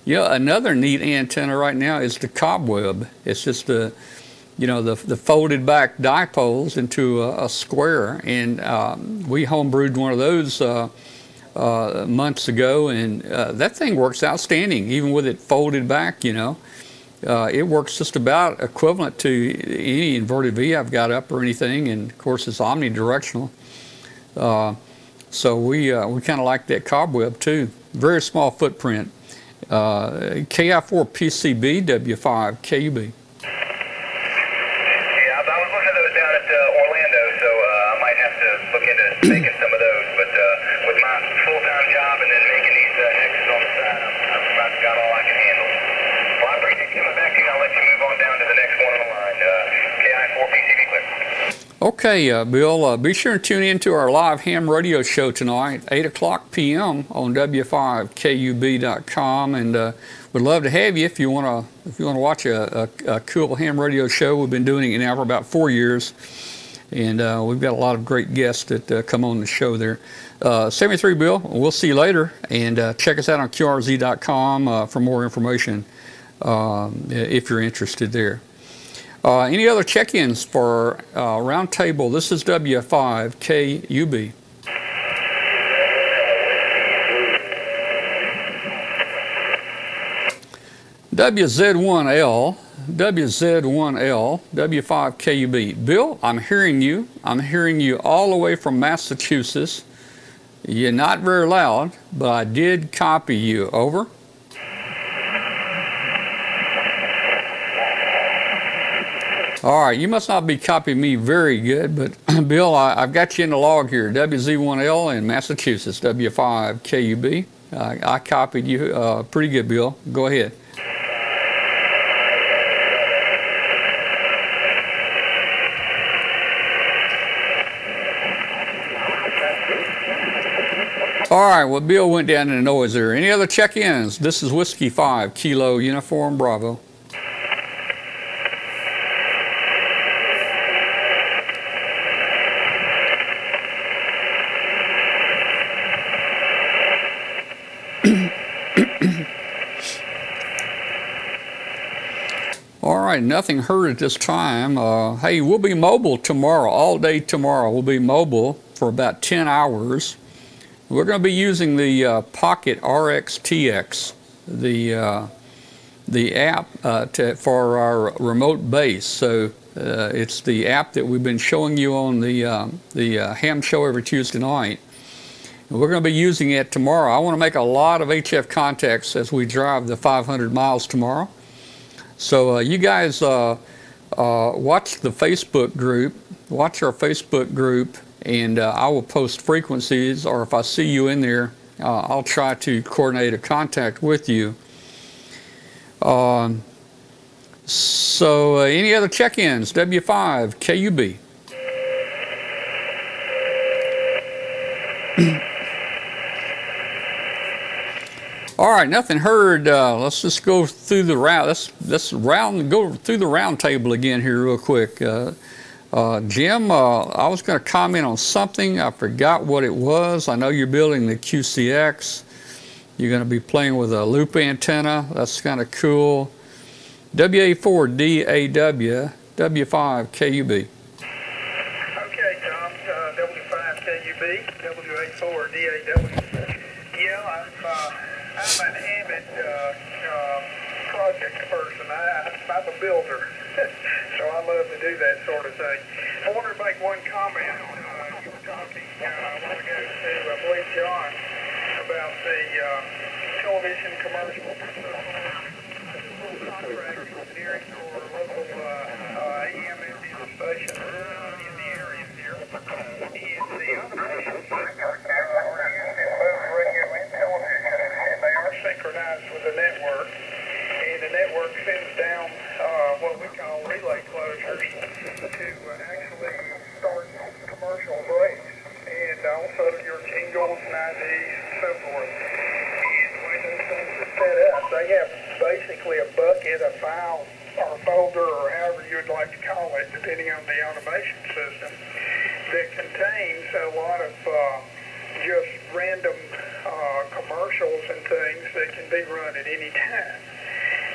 you know, another neat antenna right now is the Cobweb. It's just the folded back dipoles into a square, and we homebrewed one of those months ago, and that thing works outstanding, even with it folded back. You know, it works just about equivalent to any inverted V I've got up or anything, and of course it's omnidirectional. So we kind of like that Cobweb too. Very small footprint. KI4 PCB W5 KUB. Yeah, I was looking at those down at Orlando, so I might have to look into making some of those. But with my full-time job and then making these hexes on the side, I've about got all I can handle. Well, I appreciate you coming back to you. I'll let you move on down to the next one on the line. KI4 PCB clip. Okay, Bill, be sure and tune in to our live ham radio show tonight, 8 o'clock p.m. on W5KUB.com, and we'd love to have you if you want to watch a cool ham radio show. We've been doing it now for about 4 years, and we've got a lot of great guests that come on the show there. 73 Bill, we'll see you later, and check us out on QRZ.com for more information if you're interested there. Any other check-ins for Roundtable? This is W5KUB. WZ1L, W5KUB. Bill, I'm hearing you. I'm hearing you all the way from Massachusetts. You're not very loud, but I did copy you. Over. All right, you must not be copying me very good, but Bill, I've got you in the log here. WZ1L in Massachusetts, W5KUB. I copied you pretty good, Bill. Go ahead. All right, well, Bill went down in the noise there. Any other check-ins? This is Whiskey 5, Kilo Uniform Bravo. All right, nothing heard at this time. Hey, we'll be mobile tomorrow, all day tomorrow. We'll be mobile for about 10 hours. We're going to be using the Pocket RXTX, the app for our remote base. So it's the app that we've been showing you on the ham show every Tuesday night. And we're going to be using it tomorrow. I want to make a lot of HF contacts as we drive the 500 miles tomorrow. So you guys watch the Facebook group, watch our Facebook group, and I will post frequencies, or if I see you in there, I'll try to coordinate a contact with you. So any other check-ins? W5KUB. All right, nothing heard. Let's just go through the round. Let's go through the round table again here real quick. Jim, I was going to comment on something. I forgot what it was. I know you're building the QCX. You're going to be playing with a loop antenna. That's kind of cool. WA4DAW, W5KUB. Okay, Tom, W5KUB, WA4DAW. Yeah, I'm an avid project person. I'm a builder, so I love to do that sort of thing. I wanted to make one comment. You were talking a while ago to, I believe, John, about the television commercial. Contract engineering for local AM and FM stations in the area here. And the automation systems are used in both radio and television, and they are synchronized with the network. And the network sends down what we call relay closures to actually start commercial breaks, and also your jingles and IDs and so forth. And the way those things are set up, they have basically a bucket, a file, or a folder, or however you'd like to call it, depending on the automation system, that contains a lot of just random commercials and things that can be run at any time.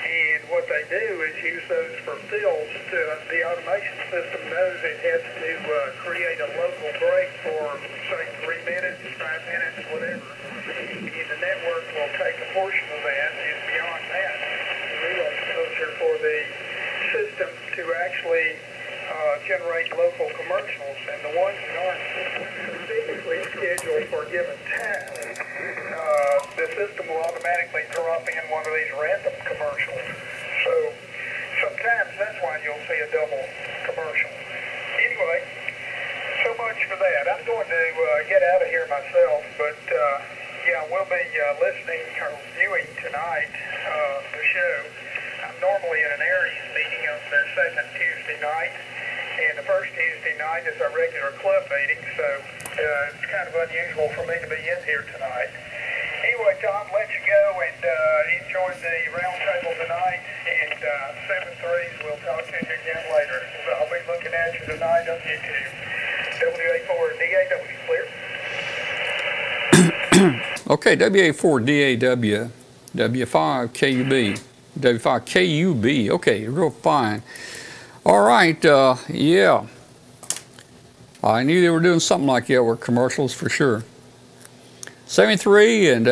And what they do is use those for fills. The automation system knows it has to create a local break for, say, 3 minutes, 5 minutes, whatever. And the network will take a portion of that, and beyond that, the relay closure for the system to actually generate local commercials. And the ones that aren't specifically scheduled for a given time, the system will automatically drop in one of these random commercials. So sometimes that's why you'll see a double commercial. Anyway, so much for that. I'm going to get out of here myself, but yeah, we'll be listening or viewing tonight the show. I'm normally in an area meeting on the second Tuesday night, and the first Tuesday night is our regular club meeting, so it's kind of unusual for me to be in here tonight. Anyway, Tom, let you go and enjoy the round table tonight, and 7-3s, we'll talk to you again later. I'll be looking at you tonight on YouTube. WA4DAW, clear? Okay, WA4DAW, W5KUB, W5KUB. Okay, real fine. All right, yeah. I knew they were doing something like that with commercials for sure. 73, and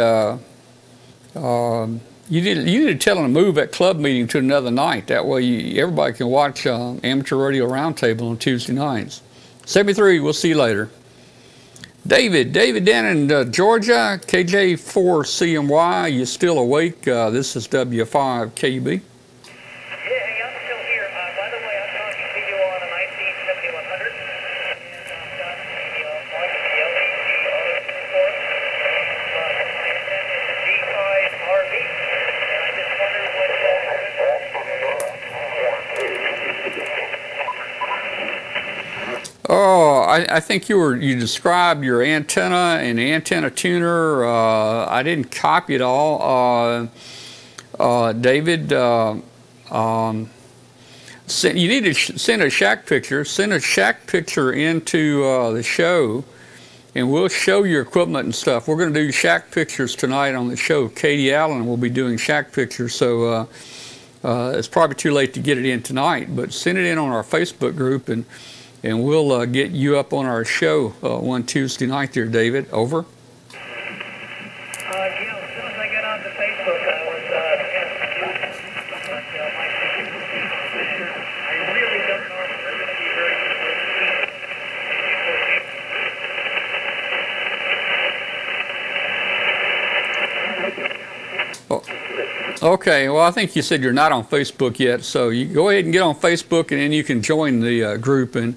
you need to tell them to move that club meeting to another night. That way everybody can watch Amateur Radio Roundtable on Tuesday nights. 73, we'll see you later. David down in Georgia, KJ4CMY, you still awake? This is W5KUB. Oh, I think you described your antenna and the antenna tuner. I didn't copy it all. David, you need to send a shack picture. Send a shack picture into the show, and we'll show your equipment and stuff. We're going to do shack pictures tonight on the show. Katie Allen will be doing shack pictures, so it's probably too late to get it in tonight, but send it in on our Facebook group, and we'll get you up on our show one Tuesday night there, David. Over. Yeah, as soon as I got onto Facebook, I was, I really don't know if they're going to be very Okay, well, I think you said you're not on Facebook yet, so you go ahead and get on Facebook, and then you can join the group. And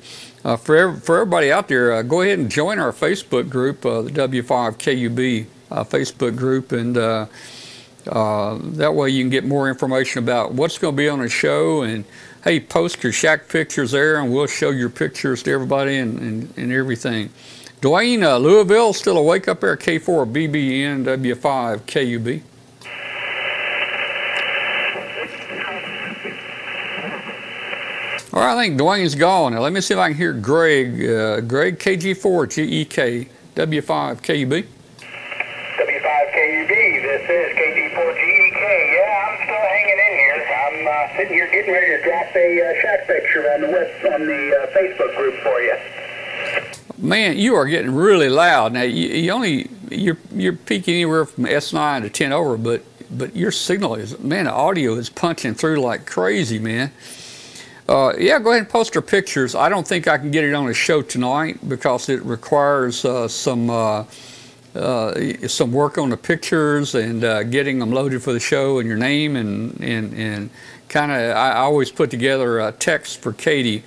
for everybody out there, go ahead and join our Facebook group, the W5KUB Facebook group, and that way you can get more information about what's going to be on the show. And hey, post your shack pictures there, and we'll show your pictures to everybody and everything. Dwayne, Louisville, still awake up there, K4BBN, W5KUB. All right, I think Dwayne's gone. Now, let me see if I can hear Greg. Greg, KG4 GEK, W5 KUB. W5KUB, this is KG4GEK. Yeah, I'm still hanging in here. I'm sitting here getting ready to drop a shack picture on the Facebook group for you. Man, you are getting really loud. Now, you're peaking anywhere from S9 to 10 over, but your signal is, man, the audio is punching through like crazy, man. Yeah, go ahead and post our pictures. I don't think I can get it on the show tonight because it requires some work on the pictures and getting them loaded for the show and your name and kind of. I always put together a text for Katie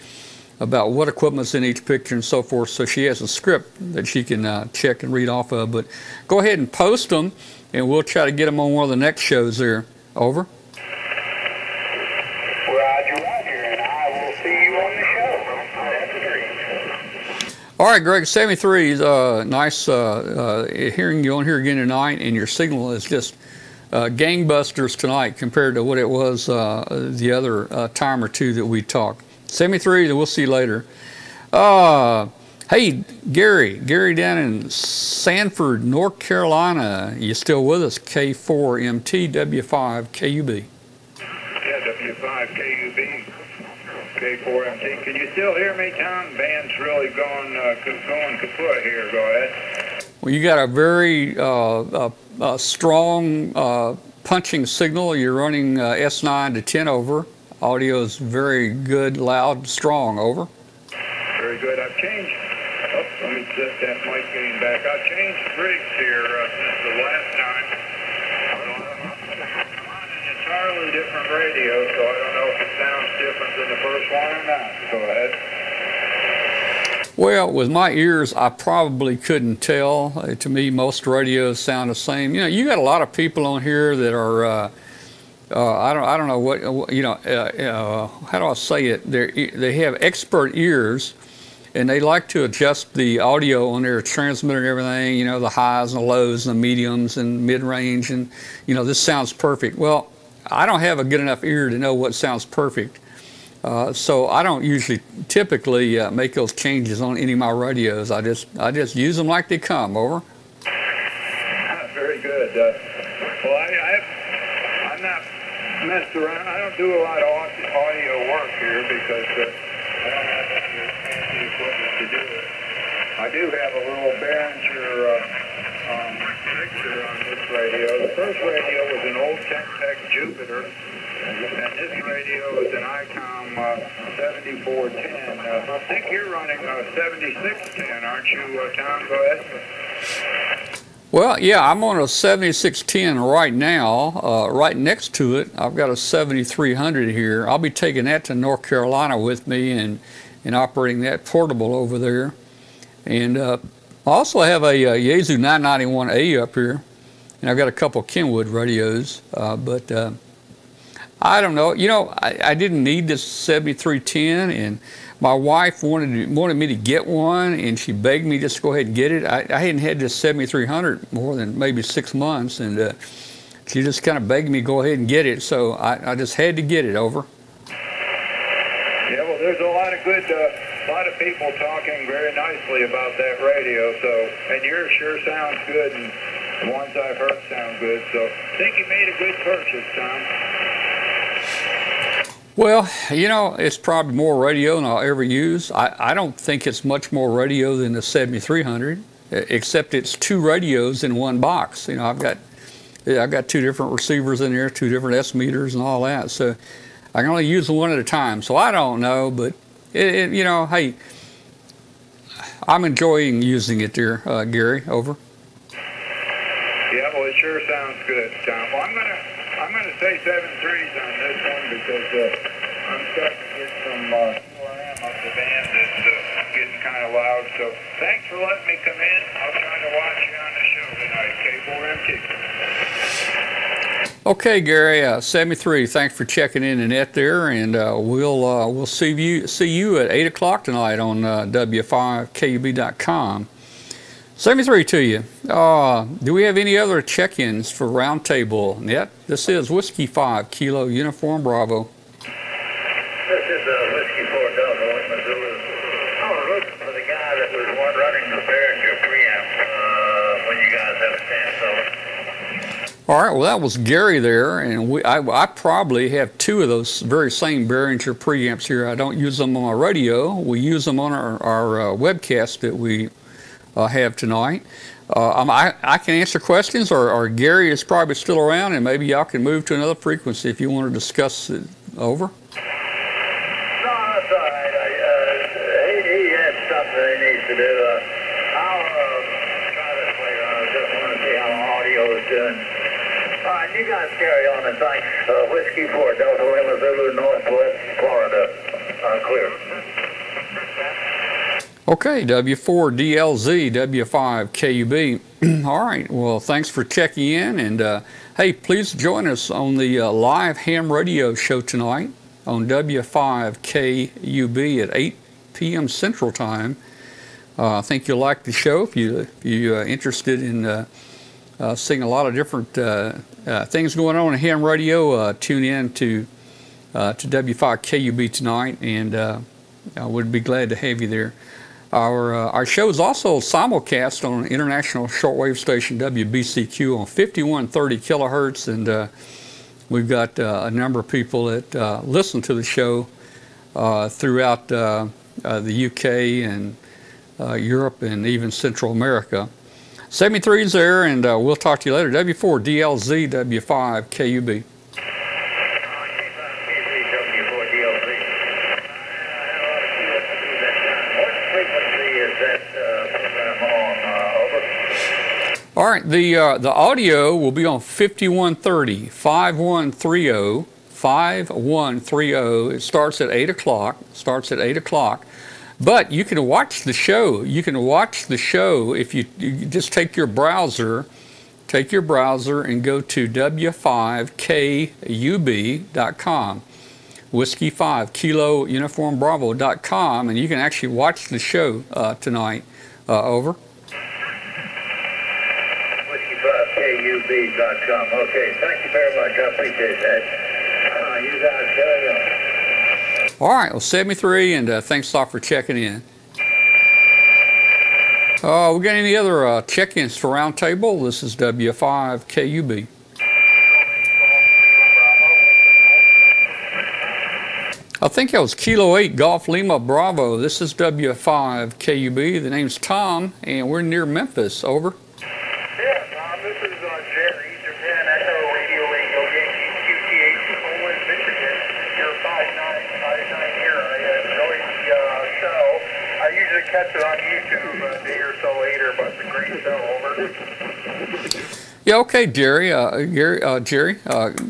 about what equipment's in each picture and so forth, so she has a script that she can check and read off of. But go ahead and post them, and we'll try to get them on one of the next shows there. Over. All right, Greg, 73 is nice hearing you on here again tonight, and your signal is just gangbusters tonight compared to what it was the other time or two that we talked. 73, we'll see you later. Hey, Gary down in Sanford, North Carolina, you still with us? K4MT, W5 KUB. Yeah, W5 KUB. K4MT. Can you still hear me, Tom? Band's really going kaput here. Go ahead. Well, you got a very strong punching signal. You're running S9 to 10 over. Audio is very good, loud, strong. Over. Very good. I've changed. Oh, let me set that mic getting back. I've changed rigs here since the last time. I'm on an entirely different radio, so I don't know if it sounds different than the first one or not. Go ahead. Well, with my ears, I probably couldn't tell. To me, most radios sound the same. You know, you got a lot of people on here that are, I don't know what, you know, how do I say it? They have expert ears, and they like to adjust the audio on their transmitter and everything. You know, the highs and the lows and the mediums and mid-range, and you know, this sounds perfect. Well, I don't have a good enough ear to know what sounds perfect. So I don't usually typically make those changes on any of my radios. I just use them like they come. Over. Very good. Well, I'm not messed around. I don't do a lot of audio work here because I don't have any fancy equipment to do it. I do have a little Behringer picture on this radio. The first radio was an old Tech Jupiter. And this radio is an ICOM 7410. I think you're running a 7610, aren't you, Tom? Go ahead. Well, yeah, I'm on a 7610 right now. Right next to it, I've got a 7300 here. I'll be taking that to North Carolina with me and operating that portable over there. And I also have a Yaesu 991A up here. And I've got a couple Kenwood radios, but I don't know. You know, I didn't need this 7310, and my wife wanted me to get one, and she begged me just to go ahead and get it. I hadn't had this 7300 more than maybe 6 months, and she just kind of begged me to go ahead and get it, so I just had to get it. Over. Yeah, well, there's a lot of people talking very nicely about that radio, so, and yours sure sounds good, and the ones I've heard sound good, so I think you made a good purchase, Tom. Well, you know, it's probably more radio than I'll ever use. I don't think it's much more radio than the 7300, except it's two radios in one box. You know, I've got two different receivers in there, two different S meters and all that. So I can only use one at a time. So I don't know, but you know, hey, I'm enjoying using it there, Gary. Over. Yeah, well, it sure sounds good, Tom. Well, I'm gonna say 7.3s on this one because I'm starting to get some QRM up the band that's getting kind of loud. So thanks for letting me come in. I'll try to watch you on the show tonight. K4MT. Okay, Gary, 73. Thanks for checking in the net there, and we'll see you at 8 o'clock tonight on W5KUB.com. 73 to you. Do we have any other check-ins for Roundtable? Yep, this is Whiskey 5 Kilo Uniform Bravo. This is Whiskey 4 that was running the Behringer preamp when you guys have a chance. Over. All right, well, that was Gary there, and I probably have two of those very same Behringer preamps here. I don't use them on my radio. We use them on our webcast that we have tonight. I can answer questions, or Gary is probably still around, and maybe y'all can move to another frequency if you want to discuss it. Over. No, that's all right. He has something he needs to do. I'll try this later on. I just want to see how the audio is doing. All right, you guys carry on and thanks. Whiskey 4, Delta Lima Zulu, Northwest Florida. Clear. Okay, W4DLZ, W5KUB. All right, well, thanks for checking in, and hey, please join us on the live ham radio show tonight on W5KUB at 8 p.m. Central Time. I think you'll like the show if you're interested in seeing a lot of different things going on in ham radio. Tune in to W5KUB tonight, and I would be glad to have you there. Our show is also simulcast on international shortwave station WBCQ on 5130 kilohertz, and we've got a number of people that listen to the show throughout the UK and Europe and even Central America. 73 is there, and we'll talk to you later. W4DLZ, W5KUB. All right, the audio will be on 5130, 5130, 5130. It starts at 8 o'clock. But you can watch the show. You can watch the show if you just take your browser and go to W5KUB.com, Whiskey 5 Kilo Uniform Bravo.com, and you can actually watch the show tonight. Over. KUB.com. Okay, thank you very much. I appreciate that. You guys carry on. All right, well, 73, and thanks a lot for checking in. We got any other check-ins for Roundtable? This is W5KUB. I think that was Kilo 8 Golf Lima Bravo. This is W5KUB. The name's Tom, and we're near Memphis. Over. Catch it on YouTube a day or so later, but the great show. Over. Yeah, okay, Jerry. Jerry,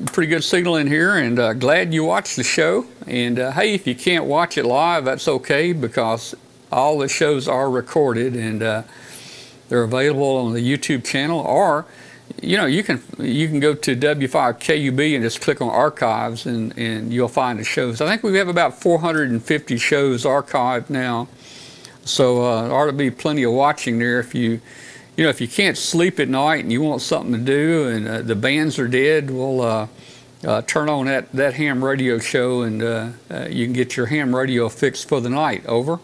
pretty good signal in here, and glad you watched the show. And hey, if you can't watch it live, that's okay, because all the shows are recorded, and they're available on the YouTube channel. Or, you know, you can go to W5KUB and just click on archives, and you'll find the shows. I think we have about 450 shows archived now. So there ought to be plenty of watching there. If you can't sleep at night and you want something to do, and the bands are dead, we'll turn on that ham radio show, and you can get your ham radio fixed for the night. Over. Oh,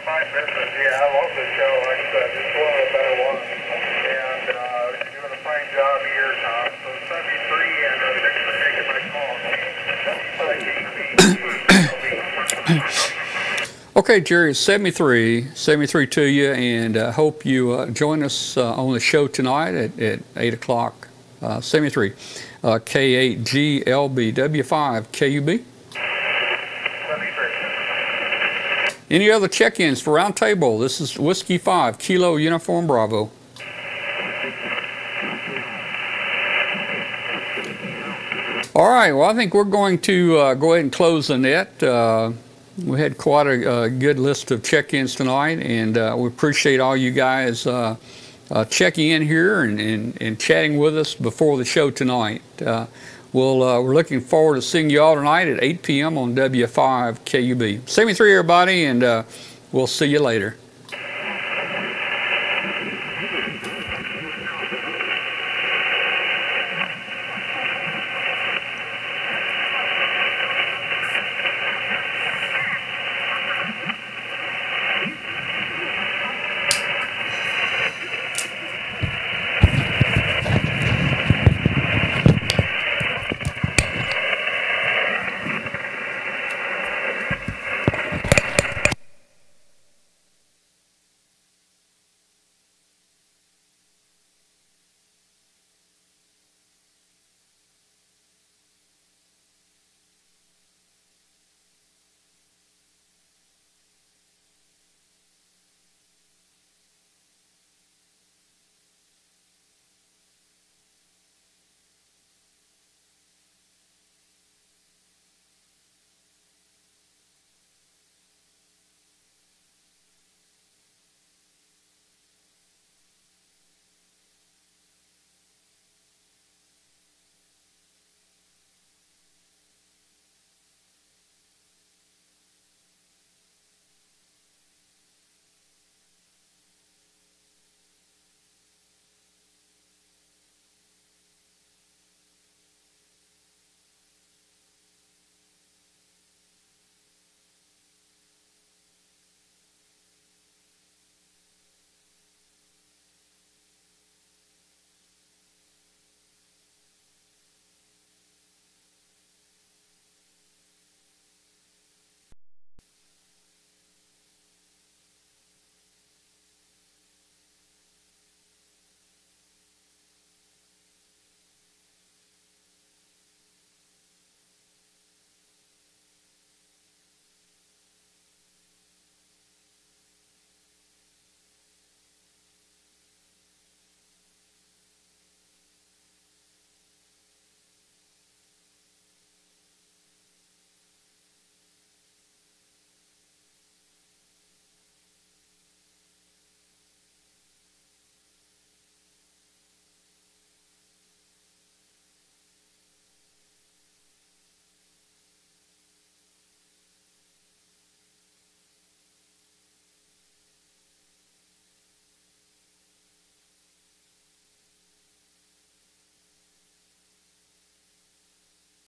fine business. Yeah, I love the show. Like I said, it's one of the better ones, and you're doing a fine job here, Tom. So 73, and thanks for taking my call. Okay, Jerry, 73 to you, and hope you join us on the show tonight at 8 o'clock. 73, K8GLB, W5KUB. Any other check-ins for Roundtable? This is Whiskey 5 Kilo Uniform Bravo. All right, well, I think we're going to go ahead and close the net. We had quite a good list of check-ins tonight, and we appreciate all you guys checking in here and chatting with us before the show tonight. We're looking forward to seeing you all tonight at 8 p.m. on W5KUB. 73, everybody, and we'll see you later.